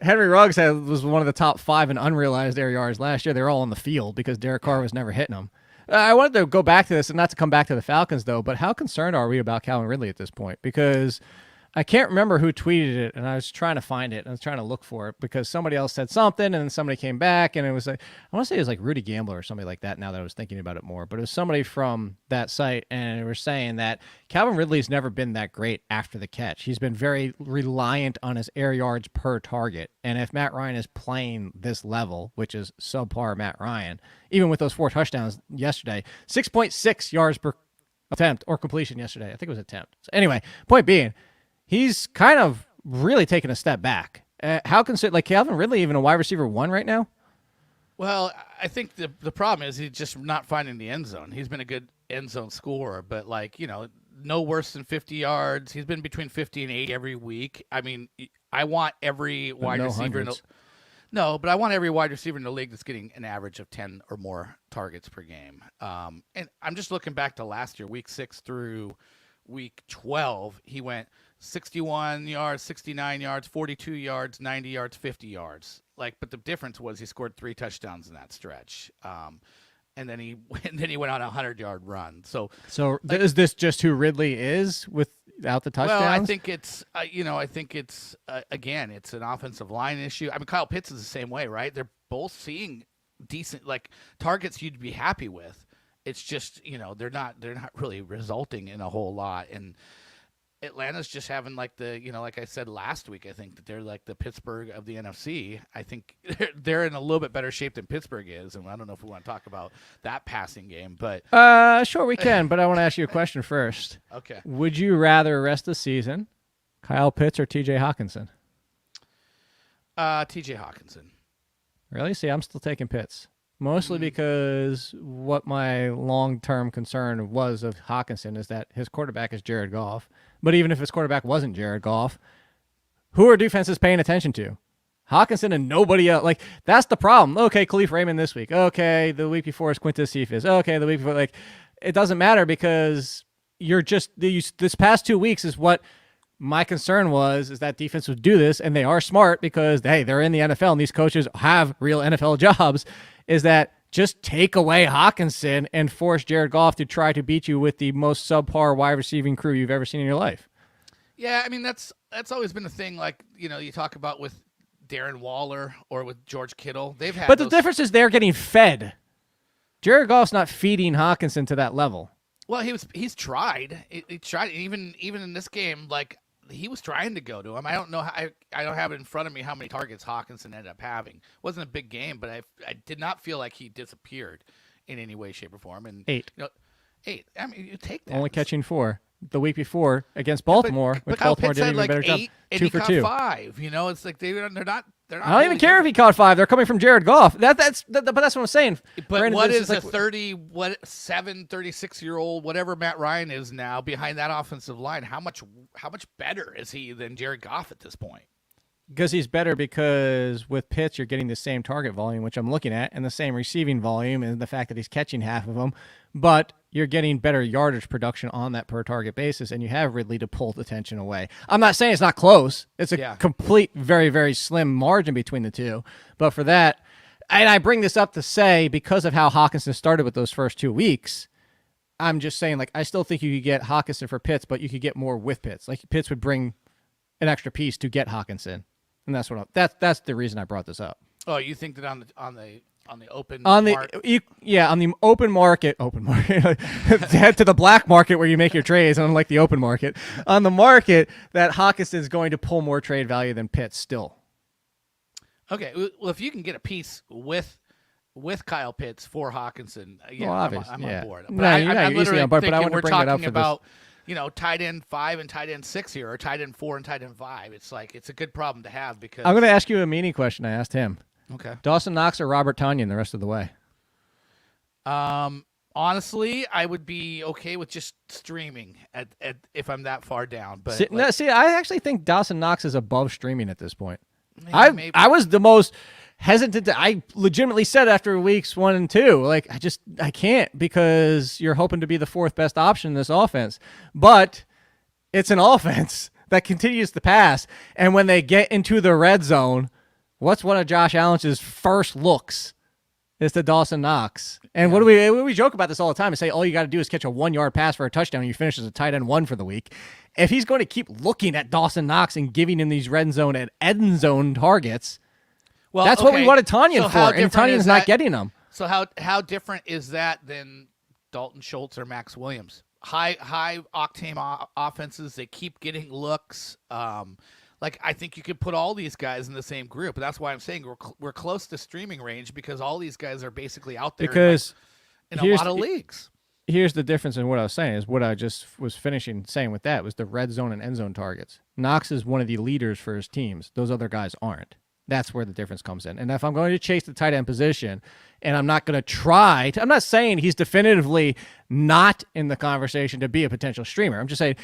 Henry Ruggs was one of the top 5 in unrealized air yards last year. They were all on the field because Derek Carr was never hitting them. I wanted to go back to this, and not to come back to the Falcons, though, but how concerned are we about Calvin Ridley at this point? Because I can't remember who tweeted it, and I was trying to find it. I was trying to look for it because somebody else said something, and then somebody came back, and it was like, I want to say it was like Rudy Gambler or somebody like that now that I was thinking about it more. But it was somebody from that site, and they were saying that Calvin Ridley's never been that great after the catch. He's been very reliant on his air yards per target. And if Matt Ryan is playing this level, which is subpar Matt Ryan, even with those 4 touchdowns yesterday, 6.6 yards per attempt or completion yesterday. I think it was attempt. So anyway, point being, he's kind of really taken a step back. How like Calvin Ridley even a wide receiver 1 right now? Well, I think the problem is he's just not finding the end zone. He's been a good end zone scorer, but no worse than 50 yards. He's been between 50 and 80 every week. I mean, I want every wide receiver. But I want every wide receiver in the league that's getting an average of 10 or more targets per game. And I'm just looking back to last year, week 6 through week 12. He went 61 yards, 69 yards, 42 yards, 90 yards, 50 yards. But the difference was he scored 3 touchdowns in that stretch. And then he went on a 100-yard run. So is this just who Ridley is without the touchdowns? Well, I think it's again, it's an offensive line issue. I mean, Kyle Pitts is the same way, right? They're both seeing decent targets you'd be happy with. It's just they're not really resulting in a whole lot. And Atlanta's just having like I said last week, I think that they're like the Pittsburgh of the NFC. I think they're in a little bit better shape than Pittsburgh is, and I don't know if we want to talk about that passing game, but sure we can. But I want to ask you a question first. Okay. Would you rather rest the season, Kyle Pitts or T.J. Hawkinson? T.J. Hawkinson. Really? See, I'm still taking Pitts. Mostly because what my long-term concern was of Hawkinson is that his quarterback is Jared Goff. But even if his quarterback wasn't Jared Goff, who are defenses paying attention to? Hawkinson and nobody else. That's the problem. Okay, Khalif Raymond this week. Okay, the week before is Quintus Cephas. Okay, the week before, it doesn't matter because you're just this past 2 weeks is what My concern is that defense would do this, and they are smart because, hey, they're in the NFL, and these coaches have real NFL jobs, is that just take away Hawkinson and force Jared Goff to try to beat you with the most subpar wide receiving crew you've ever seen in your life. Yeah, I mean, that's always been a thing, like, you talk about with Darren Waller or with George Kittle. They've had But the difference is they're getting fed. Jared Goff's not feeding Hawkinson to that level. Well, he's tried. He tried even in this game, like, he was trying to go to him. I don't know. I don't have it in front of me how many targets Hawkinson ended up having. It wasn't a big game, but I did not feel like he disappeared in any way, shape, or form. And 8. 8. I mean, you take that. Only catching 4. The week before against Baltimore, but Baltimore did an even like better 8, job. And 2 he for caught 2. 5. It's like they're not. I don't even care if he caught 5. They're coming from Jared Goff. But that's what I'm saying. But Brandon, what is like, a 36-year-old, whatever Matt Ryan is now behind that offensive line? How much better is he than Jared Goff at this point? Because he's better because with Pitts, you're getting the same target volume, which I'm looking at, and the same receiving volume, and the fact that he's catching half of them. But you're getting better yardage production on that per-target basis, and you have Ridley to pull the tension away. I'm not saying it's not close. It's a complete, very, very slim margin between the two. But for that, and I bring this up to say, because of how Hawkinson started with those first 2 weeks, I'm just saying, like, I still think you could get Hawkinson for Pitts, but you could get more with Pitts. Like, Pitts would bring an extra piece to get Hawkinson. And that's that's the reason I brought this up. Oh, you think that on the open on the open market head to the black market where you make your trades, unlike the open market. On the market, that Hawkinson's going to pull more trade value than Pitts still. Okay, well, if you can get a piece with Kyle Pitts for Hawkinson, I'm on board. But I'm literally on board, thinking but I want to we're bring that talking up for about tight end 5 and tight end 6 here, or tight end 4 and tight end 5. It's like it's a good problem to have because I'm going to ask you a meaning question. I asked him. Okay. Dawson Knox or Robert Tonyan the rest of the way? Honestly, I would be okay with just streaming at if I'm that far down. But I actually think Dawson Knox is above streaming at this point. I was the most hesitant I legitimately said after weeks 1 and 2, like, I can't, because you're hoping to be the 4th best option in this offense. But it's an offense that continues to pass. And when they get into the red zone, what's one of Josh Allen's first looks? It's to Dawson Knox. And what do we joke about this all the time and say all you got to do is catch a 1-yard pass for a touchdown and you finish as a tight end 1 for the week. If he's going to keep looking at Dawson Knox and giving him these red zone and end zone targets, that's what we wanted Tonyan for, and Tanyan's not getting them. So how different is that than Dalton Schultz or Max Williams? High octane offenses, they keep getting looks. Like, I think you could put all these guys in the same group, and that's why I'm saying we're close to streaming range, because all these guys are basically out there in a lot of leagues. Here's the difference in what I was saying, is what I just was finishing saying with that was the red zone and end zone targets. Knox is one of the leaders for his teams. Those other guys aren't. That's where the difference comes in. And if I'm going to chase the tight end position, and I'm not going to I'm not saying he's definitively not in the conversation to be a potential streamer. I'm just saying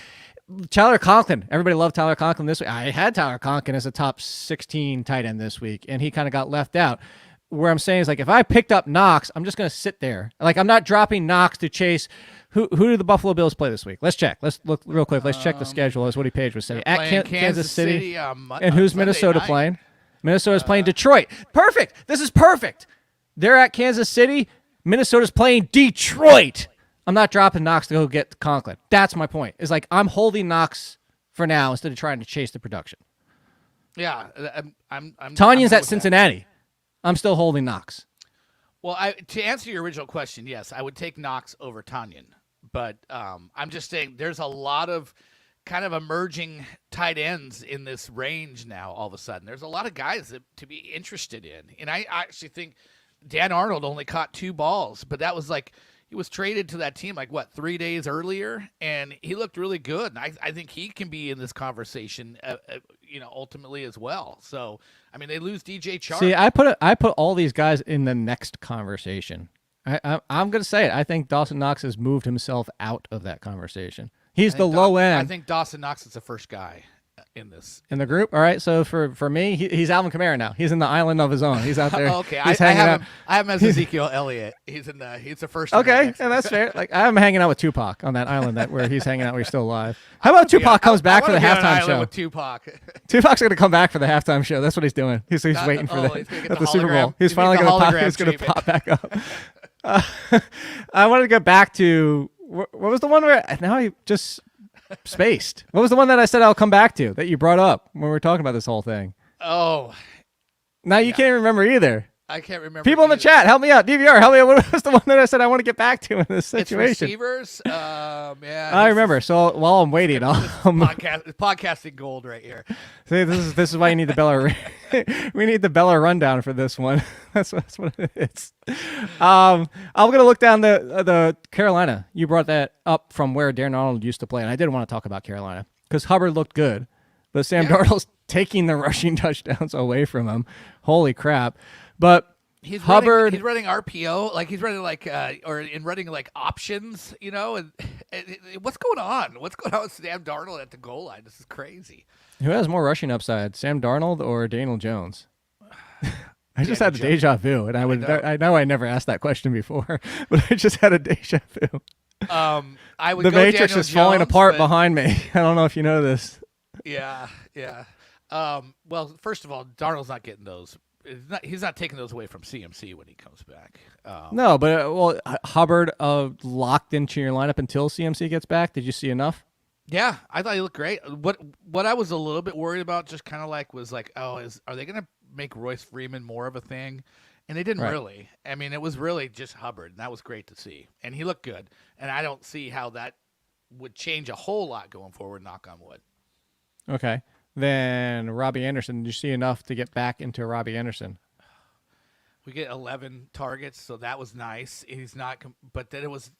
Tyler Conklin. Everybody loved Tyler Conklin this week. I had Tyler Conklin as a top 16 tight end this week, and he kind of got left out. Where I'm saying is, like, if I picked up Knox, I'm just going to sit there. Like, I'm not dropping Knox to chase. Who do the Buffalo Bills play this week? Let's check. Let's look real quick. Let's check the schedule, as Woody Page was saying. At Kansas City. And who's Minnesota playing? Minnesota's playing Detroit. Perfect. This is perfect. They're at Kansas City. Minnesota's playing Detroit. I'm not dropping Knox to go get Conklin. That's my point. It's like, I'm holding Knox for now instead of trying to chase the production. Yeah, I'm Tanyan's at Cincinnati. I'm still holding Knox. Well, to answer your original question, yes, I would take Knox over Tonyan. But I'm just saying there's a lot of kind of emerging tight ends in this range now all of a sudden. There's a lot of guys to be interested in. And I actually think Dan Arnold only caught 2 balls, but that was like he was traded to that team 3 days earlier, and he looked really good. And I think he can be in this conversation, ultimately as well. So, I mean, they lose DJ Chark. See, I put all these guys in the next conversation. I'm going to say it. I think Dawson Knox has moved himself out of that conversation. He's the low end. I think Dawson Knox is the first guy. in this. In the group? All right. So for me, he's Alvin Kamara now. He's in the island of his own. He's out there. Okay, He's I hanging have out. him. I have him as Ezekiel Elliott. He's the first. Okay, and that's fair. Like I'm hanging out with Tupac on that island where he's hanging out where he's still alive. How about Tupac comes back for the halftime show? With Tupac. Tupac's gonna come back for the halftime show. That's what he's doing. He's waiting for at the Super Bowl. He's finally gonna pop back up. I wanted to go back to what was the one where now I just spaced. What was the one that I said I'll come back to that you brought up when we were talking about this whole thing? Oh, now you can't remember either. I can't remember. People in the chat, help me out. DVR, help me out. What was the one that I said I want to get back to in this situation? It's receivers. Yeah, I remember. So while I'm waiting, podcasting gold right here. See, this is why you need the Bella. We need the Bella rundown for this one. That's what it is. I'm gonna look down the Carolina. You brought that up from where Darnold used to play, and I did want to talk about Carolina because Hubbard looked good, but Sam Darnold's taking the rushing touchdowns away from him. Holy crap! But he's Hubbard, he's running RPO, like he's running running like options, and what's going on? What's going on with Sam Darnold at the goal line? This is crazy. Who has more rushing upside, Sam Darnold or Daniel Jones? I just had a Jones. deja vu, and I know I never asked that question before, but I just had a deja vu. I would the go Matrix Daniel is falling Jones, apart but behind me. I don't know if you know this. Yeah. Well, first of all, Darnold's not getting those. He's not taking those away from CMC when he comes back. No, but Hubbard locked into your lineup until CMC gets back. Did you see enough? Yeah, I thought he looked great. What I was a little bit worried about, just kind of was like, are they going to make Royce Freeman more of a thing? And they didn't really. I mean, it was really just Hubbard, and that was great to see. And he looked good. And I don't see how that would change a whole lot going forward, knock on wood. Okay. Then Robby Anderson, did you see enough to get back into Robby Anderson? We get 11 targets, so that was nice. He's not, but then it was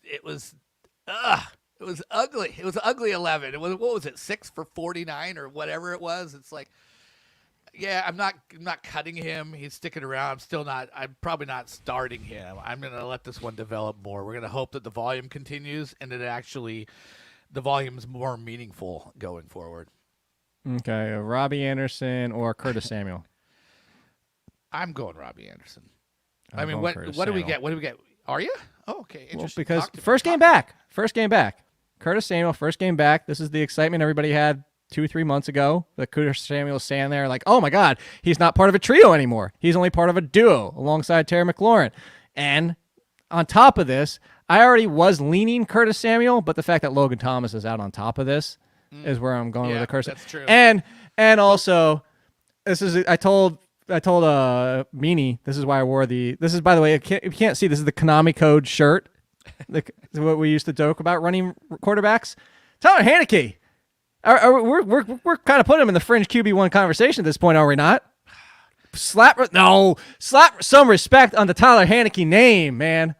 ugly. It was ugly 11. It was, what was it, 6 for 49 or whatever it was. It's like, yeah, I'm not cutting him. He's sticking around. I'm probably not starting him. I'm going to let this one develop more. We're going to hope that the volume continues and that the volume's more meaningful going forward. Okay, Robby Anderson or Curtis Samuel? I'm going Robby Anderson. I mean, what do we get? What do we get? Are you? Oh, okay, interesting. Well, because first game back. Curtis Samuel, first game back. This is the excitement everybody had 2-3 months ago. That Curtis Samuel standing there like, oh my God, he's not part of a trio anymore. He's only part of a duo alongside Terry McLaurin. And on top of this, I already was leaning Curtis Samuel, but the fact that Logan Thomas is out on top of this is where I'm going with the Curtis. That's true. And also, this is I told Meanie, this is why I wore this is, by the way, you can't see, this is the Konami Code shirt. What we used to joke about running quarterbacks. Tyler Heinicke. We're kind of putting him in the fringe QB1 conversation at this point, are we not? Slap some respect on the Tyler Heinicke name, man.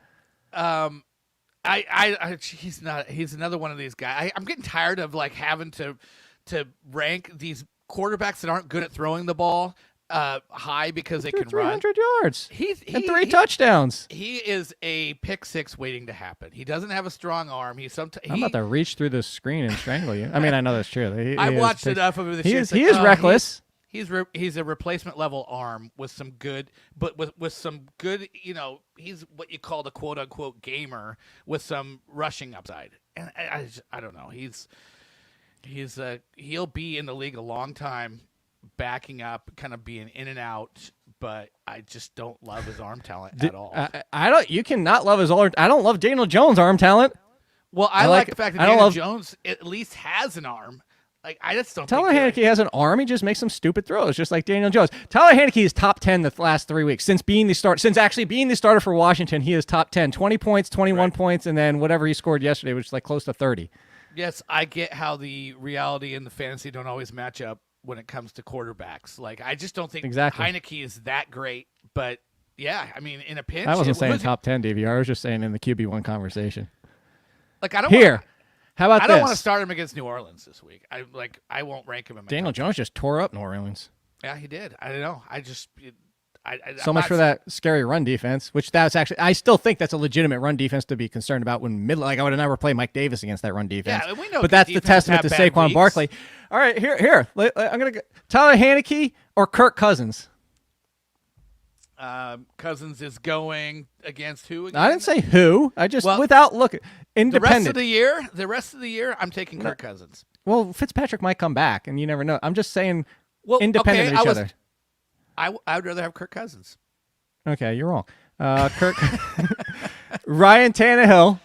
He's another one of these guys. I'm getting tired of having to rank these quarterbacks that aren't good at throwing the ball high because they can run 300 yards. And 3 touchdowns. He is a pick six waiting to happen. He doesn't have a strong arm. I'm about to reach through the screen and strangle you. I mean, I know that's true. I watched enough of this. He is reckless. He's a replacement level arm with some good, but with some good, he's what you call the quote unquote gamer with some rushing upside. And I don't know. He'll be in the league a long time, backing up, kind of being in and out, but I just don't love his arm talent at all. You cannot love his arm. I don't love Daniel Jones' arm talent. Well, I like the fact that Daniel Jones at least has an arm. I just don't. Tyler Heinicke has an arm. He just makes some stupid throws, just like Daniel Jones. Tyler Heinicke is top 10 the last 3 weeks since actually being the starter for Washington. He is top 10, 20 points, 21 points, and then whatever he scored yesterday, which is close to 30. Yes, I get how the reality and the fantasy don't always match up when it comes to quarterbacks. I just don't think Heinicke is that great. But yeah, I mean, in a pinch, I wasn't saying top 10 DVR. I was just saying in the QB1 conversation. How about I this? don't want to start him against New Orleans this week. I won't rank him in my Daniel Jones just tore up New Orleans. Yeah, he did. I don't know. So much for that scary run defense, which I still think that's a legitimate run defense to be concerned about when I would never play Mike Davis against that run defense. Yeah, we know. But that's the testament to Saquon Barkley. All right, here. I'm gonna go Tyler Heinicke or Kirk Cousins. Cousins is going against who again? I didn't say who. I just Well, without looking. The Independent. rest of the year, I'm taking Kirk Cousins. Well, Fitzpatrick might come back, and you never know. I'm just saying, Well, independent okay, of each other. I would rather have Kirk Cousins. Okay, you're wrong. Kirk, Ryan Tannehill,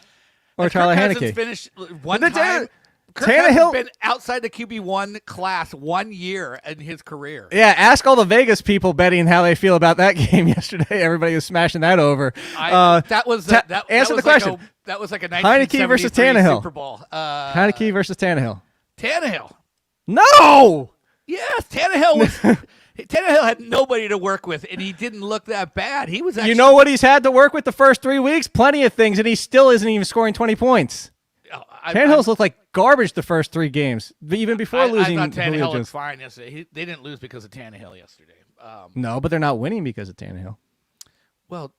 or Has Tyler Kirk Cousins Heinicke. finished one The time. Kirk Tannehill Cousins been outside the QB1 class 1 year in his career. Yeah, ask all the Vegas people betting how they feel about that game yesterday. Everybody was smashing that over. Answer the question. That was like a Heinicke versus 1973 Tannehill. Super Bowl. Heinicke versus Tannehill. Tannehill. No! Yes, Tannehill had nobody to work with, and he didn't look that bad. He was actually, You know what he's had to work with the first 3 weeks? Plenty of things, and he still isn't even scoring 20 points. Tannehill's looked like garbage the first 3 games, even before losing. I thought Tannehill Julio looked Jones. fine yesterday. They didn't lose because of Tannehill yesterday. No, but they're not winning because of Tannehill. Well,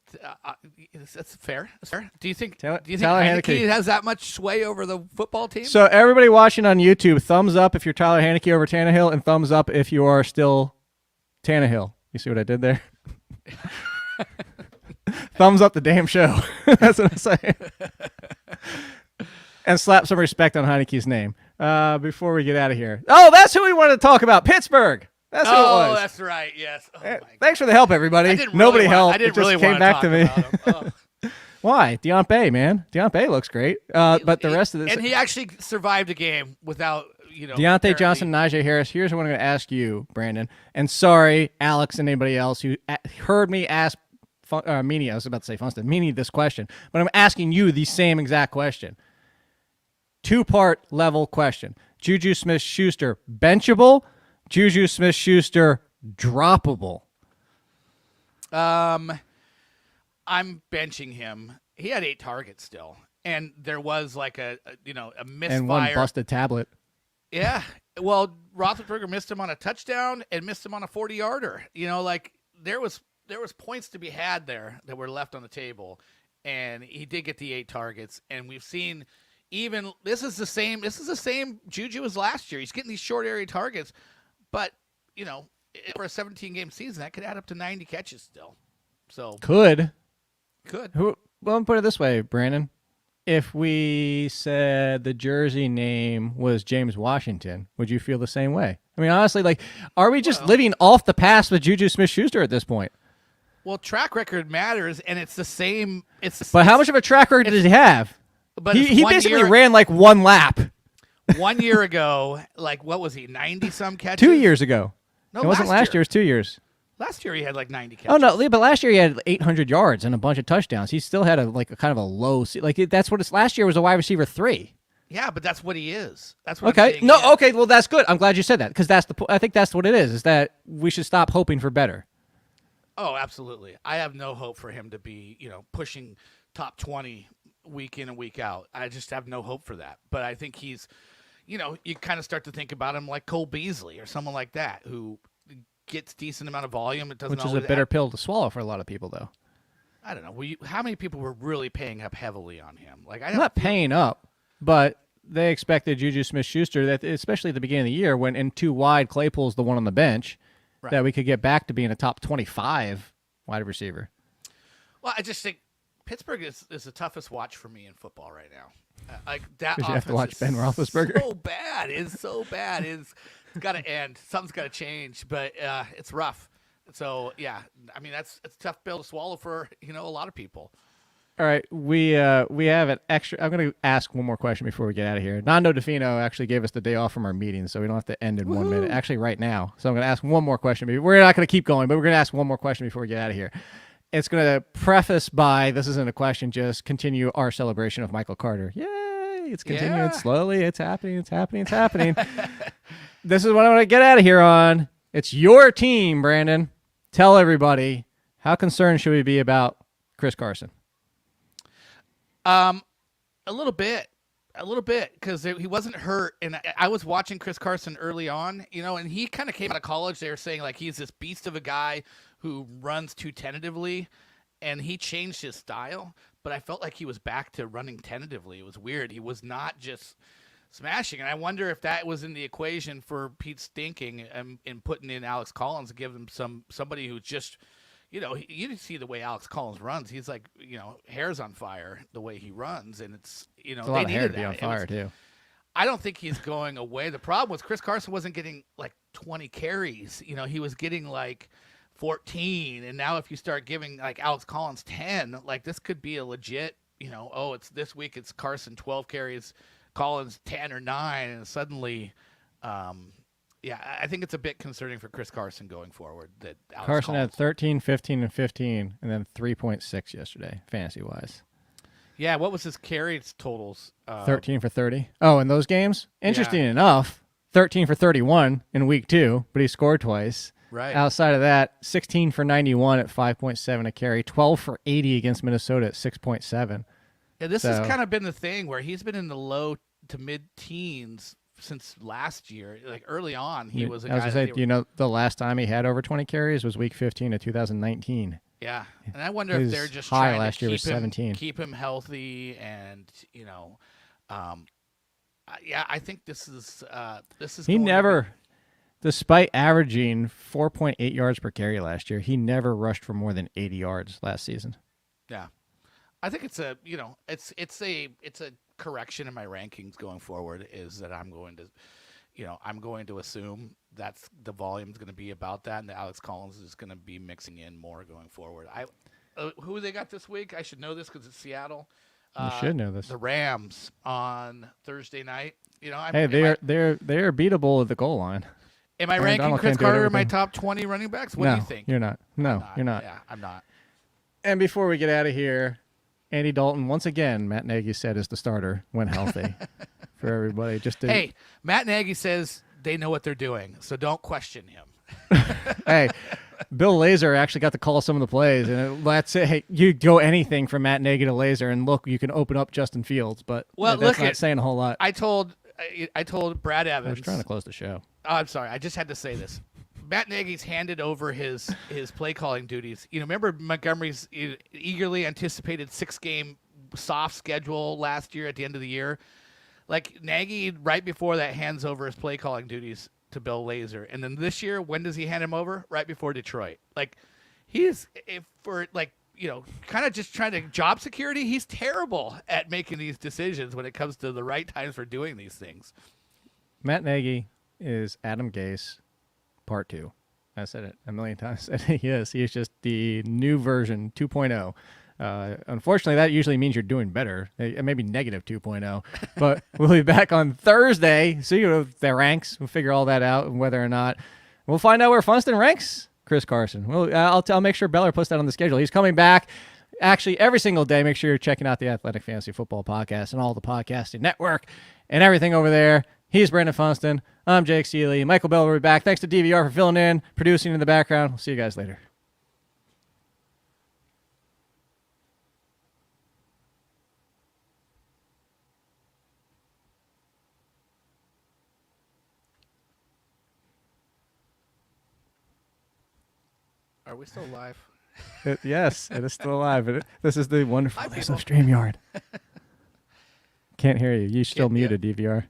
that's fair. That's fair. Do you think Tyler Heinicke Heinicke has that much sway over the football team? So everybody watching on YouTube, thumbs up if you're Tyler Heinicke over Tannehill, and thumbs up if you are still Tannehill. You see what I did there? Thumbs up the damn show. That's what I'm saying. And slap some respect on Heinicke's name before we get out of here. Oh, that's who we wanted to talk about. Pittsburgh. That's who it was. That's right. Yes. Oh, my Thanks for the help, everybody. Nobody helped. I didn't it just really came want back to to me. talk about him. Why? Deontay Bay, man. Deontay Bay looks great. But the rest of this. And he actually survived a game without, Deontay apparently- Johnson, Najee Harris. Here's what I'm going to ask you, Brandon. And sorry, Alex and anybody else who heard me ask Meany. I was about to say Funston. Meany this question. But I'm asking you the same exact question. 2-part level question. Juju Smith-Schuster benchable. Juju Smith-Schuster droppable. I'm benching him. He had 8 targets still, and there was like a misfire And one busted tablet. Yeah. Well, Roethlisberger missed him on a touchdown and missed him on a 40-yarder. There was points to be had there that were left on the table, and he did get the 8 targets. And we've seen even this is the same Juju as last year. He's getting these short area targets, but for a 17-game season, that could add up to 90 catches still. So Could. Well, Let me put it this way, Brandon. If we said the jersey name was James Washington, would you feel the same way? I mean, honestly, are we just living off the past with Juju Smith-Schuster at this point? Well, track record matters, and it's the same. But how much of a track record does he have? But He basically ran like one lap. 1 year ago, what was he, 90-some catches? 2 years ago. No, it wasn't last year. It was 2 years. Last year he had 90 catches. Oh no, but last year he had 800 yards and a bunch of touchdowns. He still had a kind of a low. That's what it's. Last year was a wide receiver 3. Yeah, but that's what he is. That's what. Okay. I'm saying, No. yeah. Okay. Well, that's good. I'm glad you said that because I think that's what it is. Is that we should stop hoping for better. Oh, absolutely. I have no hope for him to be, pushing top 20 week in and week out. I just have no hope for that. But I think he's, you kind of start to think about him like Cole Beasley or someone like that who gets decent amount of volume. It doesn't Which is always a bitter pill to swallow for a lot of people, though. I don't know. How many people were really paying up heavily on him? I'm not paying up, but they expected Juju Smith-Schuster, that especially at the beginning of the year when in 2 wide, Claypool's the one on the bench, that we could get back to being a top 25 wide receiver. Well, I just think Pittsburgh is the toughest watch for me in football right now. That Because you have to watch Ben Roethlisberger. So bad. It's so bad. It's got to end. Something's got to change, but it's rough. So yeah, I mean it's a tough pill to swallow for a lot of people. All right, we have an extra. I'm going to ask one more question before we get out of here. Nando DeFino actually gave us the day off from our meeting, so we don't have to end in 1 minute. Actually, right now. So I'm going to ask one more question. We're not going to keep going, but we're going to ask one more question before we get out of here. It's going to preface by, this isn't a question, just continue our celebration of Michael Carter. Yay! It's continuing slowly. It's happening. It's happening. It's happening. This is what I want to get out of here on. It's your team, Brandon. Tell everybody, how concerned should we be about Chris Carson? A little bit, because he wasn't hurt, and I was watching Chris Carson early on, and he kind of came out of college. They were saying he's this beast of a guy who runs too tentatively, and he changed his style. But I felt like he was back to running tentatively. It was weird. He was not just smashing. And I wonder if that was in the equation for Pete Stinking in putting in Alex Collins to give him somebody who just, you see the way Alex Collins runs. He's like, hair's on fire the way he runs, and it's a lot of hair to be on fire too. I don't think he's going away. The problem was Chris Carson wasn't getting like 20 carries. He was getting like 14, and now if you start giving like Alex Collins 10, like this could be a legit, it's this week it's Carson 12 carries, Collins 10 or 9, and suddenly, I think it's a bit concerning for Chris Carson going forward. That Alex Carson Collins had 13, 15, and 15, and then 3.6 yesterday, fantasy-wise. Yeah, what was his carries totals? 13 for 30. Oh, in those games? Interesting enough, 13 for 31 in week 2, but he scored twice. Right. Outside of that, 16 for 91 at 5.7 a carry, 12 for 80 against Minnesota at 6.7. Yeah, this has kind of been the thing where he's been in the low to mid-teens since last year. Like early on, he was a guy. I was going to say, the last time he had over 20 carries was week 15 of 2019. Yeah, and I wonder if they're just high trying last to year was 17. keep him healthy, and I think this is. He never, despite averaging 4.8 yards per carry last year, he never rushed for more than 80 yards last season. Yeah, I think it's a it's a correction in my rankings going forward. Is that I'm going to assume that's the volume is going to be about that, and that Alex Collins is going to be mixing in more going forward. Who they got this week? I should know this because it's Seattle. You should know this. The Rams on Thursday night. They're beatable at the goal line. Am I ranking Chris Carter in my top 20 running backs? What do you think? You're not. No, you're not. Yeah, I'm not. And before we get out of here, Andy Dalton, once again, Matt Nagy said is the starter when healthy for everybody. Hey, Matt Nagy says they know what they're doing, so don't question him. Hey, Bill Lazor actually got to call some of the plays, and that's it. Hey, you go anything from Matt Nagy to Lazor, and look, you can open up Justin Fields, but that's not saying a whole lot. I told Brad Evans. I was trying to close the show. Oh, I'm sorry. I just had to say this. Matt Nagy's handed over his play calling duties. Remember Montgomery's eagerly anticipated 6-game soft schedule last year at the end of the year? Like Nagy, right before that, hands over his play calling duties to Bill Lazor. And then this year, when does he hand him over? Right before Detroit. Like, he's, kind of just trying to job security, he's terrible at making these decisions when it comes to the right times for doing these things. Matt Nagy is Adam Gase Part 2. I said it a million times. He is. He's just the new version 2.0. Unfortunately, that usually means you're doing better. Maybe negative 2.0. But we'll be back on Thursday. See the ranks. We'll figure all that out and whether or not. We'll find out where Funston ranks Chris Carson. I'll make sure Beller puts that on the schedule. He's coming back actually every single day. Make sure you're checking out the Athletic Fantasy Football Podcast and all the podcasting network and everything over there. He's Brandon Funston. I'm Jake Seeley. Michael Bell will be back. Thanks to DVR for filling in, producing in the background. We'll see you guys later. Are we still live? Yes, it is still alive. This is the wonderfulness of StreamYard. Can't hear you. You still muted, DVR.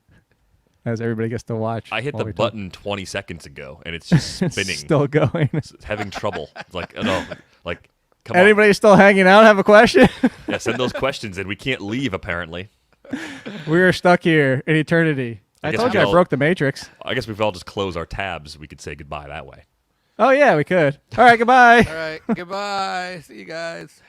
As everybody gets to watch. I hit the button 20 seconds ago, and it's just spinning. It's still going. It's having trouble. It's like, no, like, come on. Anybody still hanging out have a question? Yeah, send those questions in. We can't leave, apparently. We are stuck here in eternity. I told you I broke the Matrix. I guess we've all just closed our tabs. We could say goodbye that way. Oh, yeah, we could. All right, goodbye. All right, goodbye. See you guys.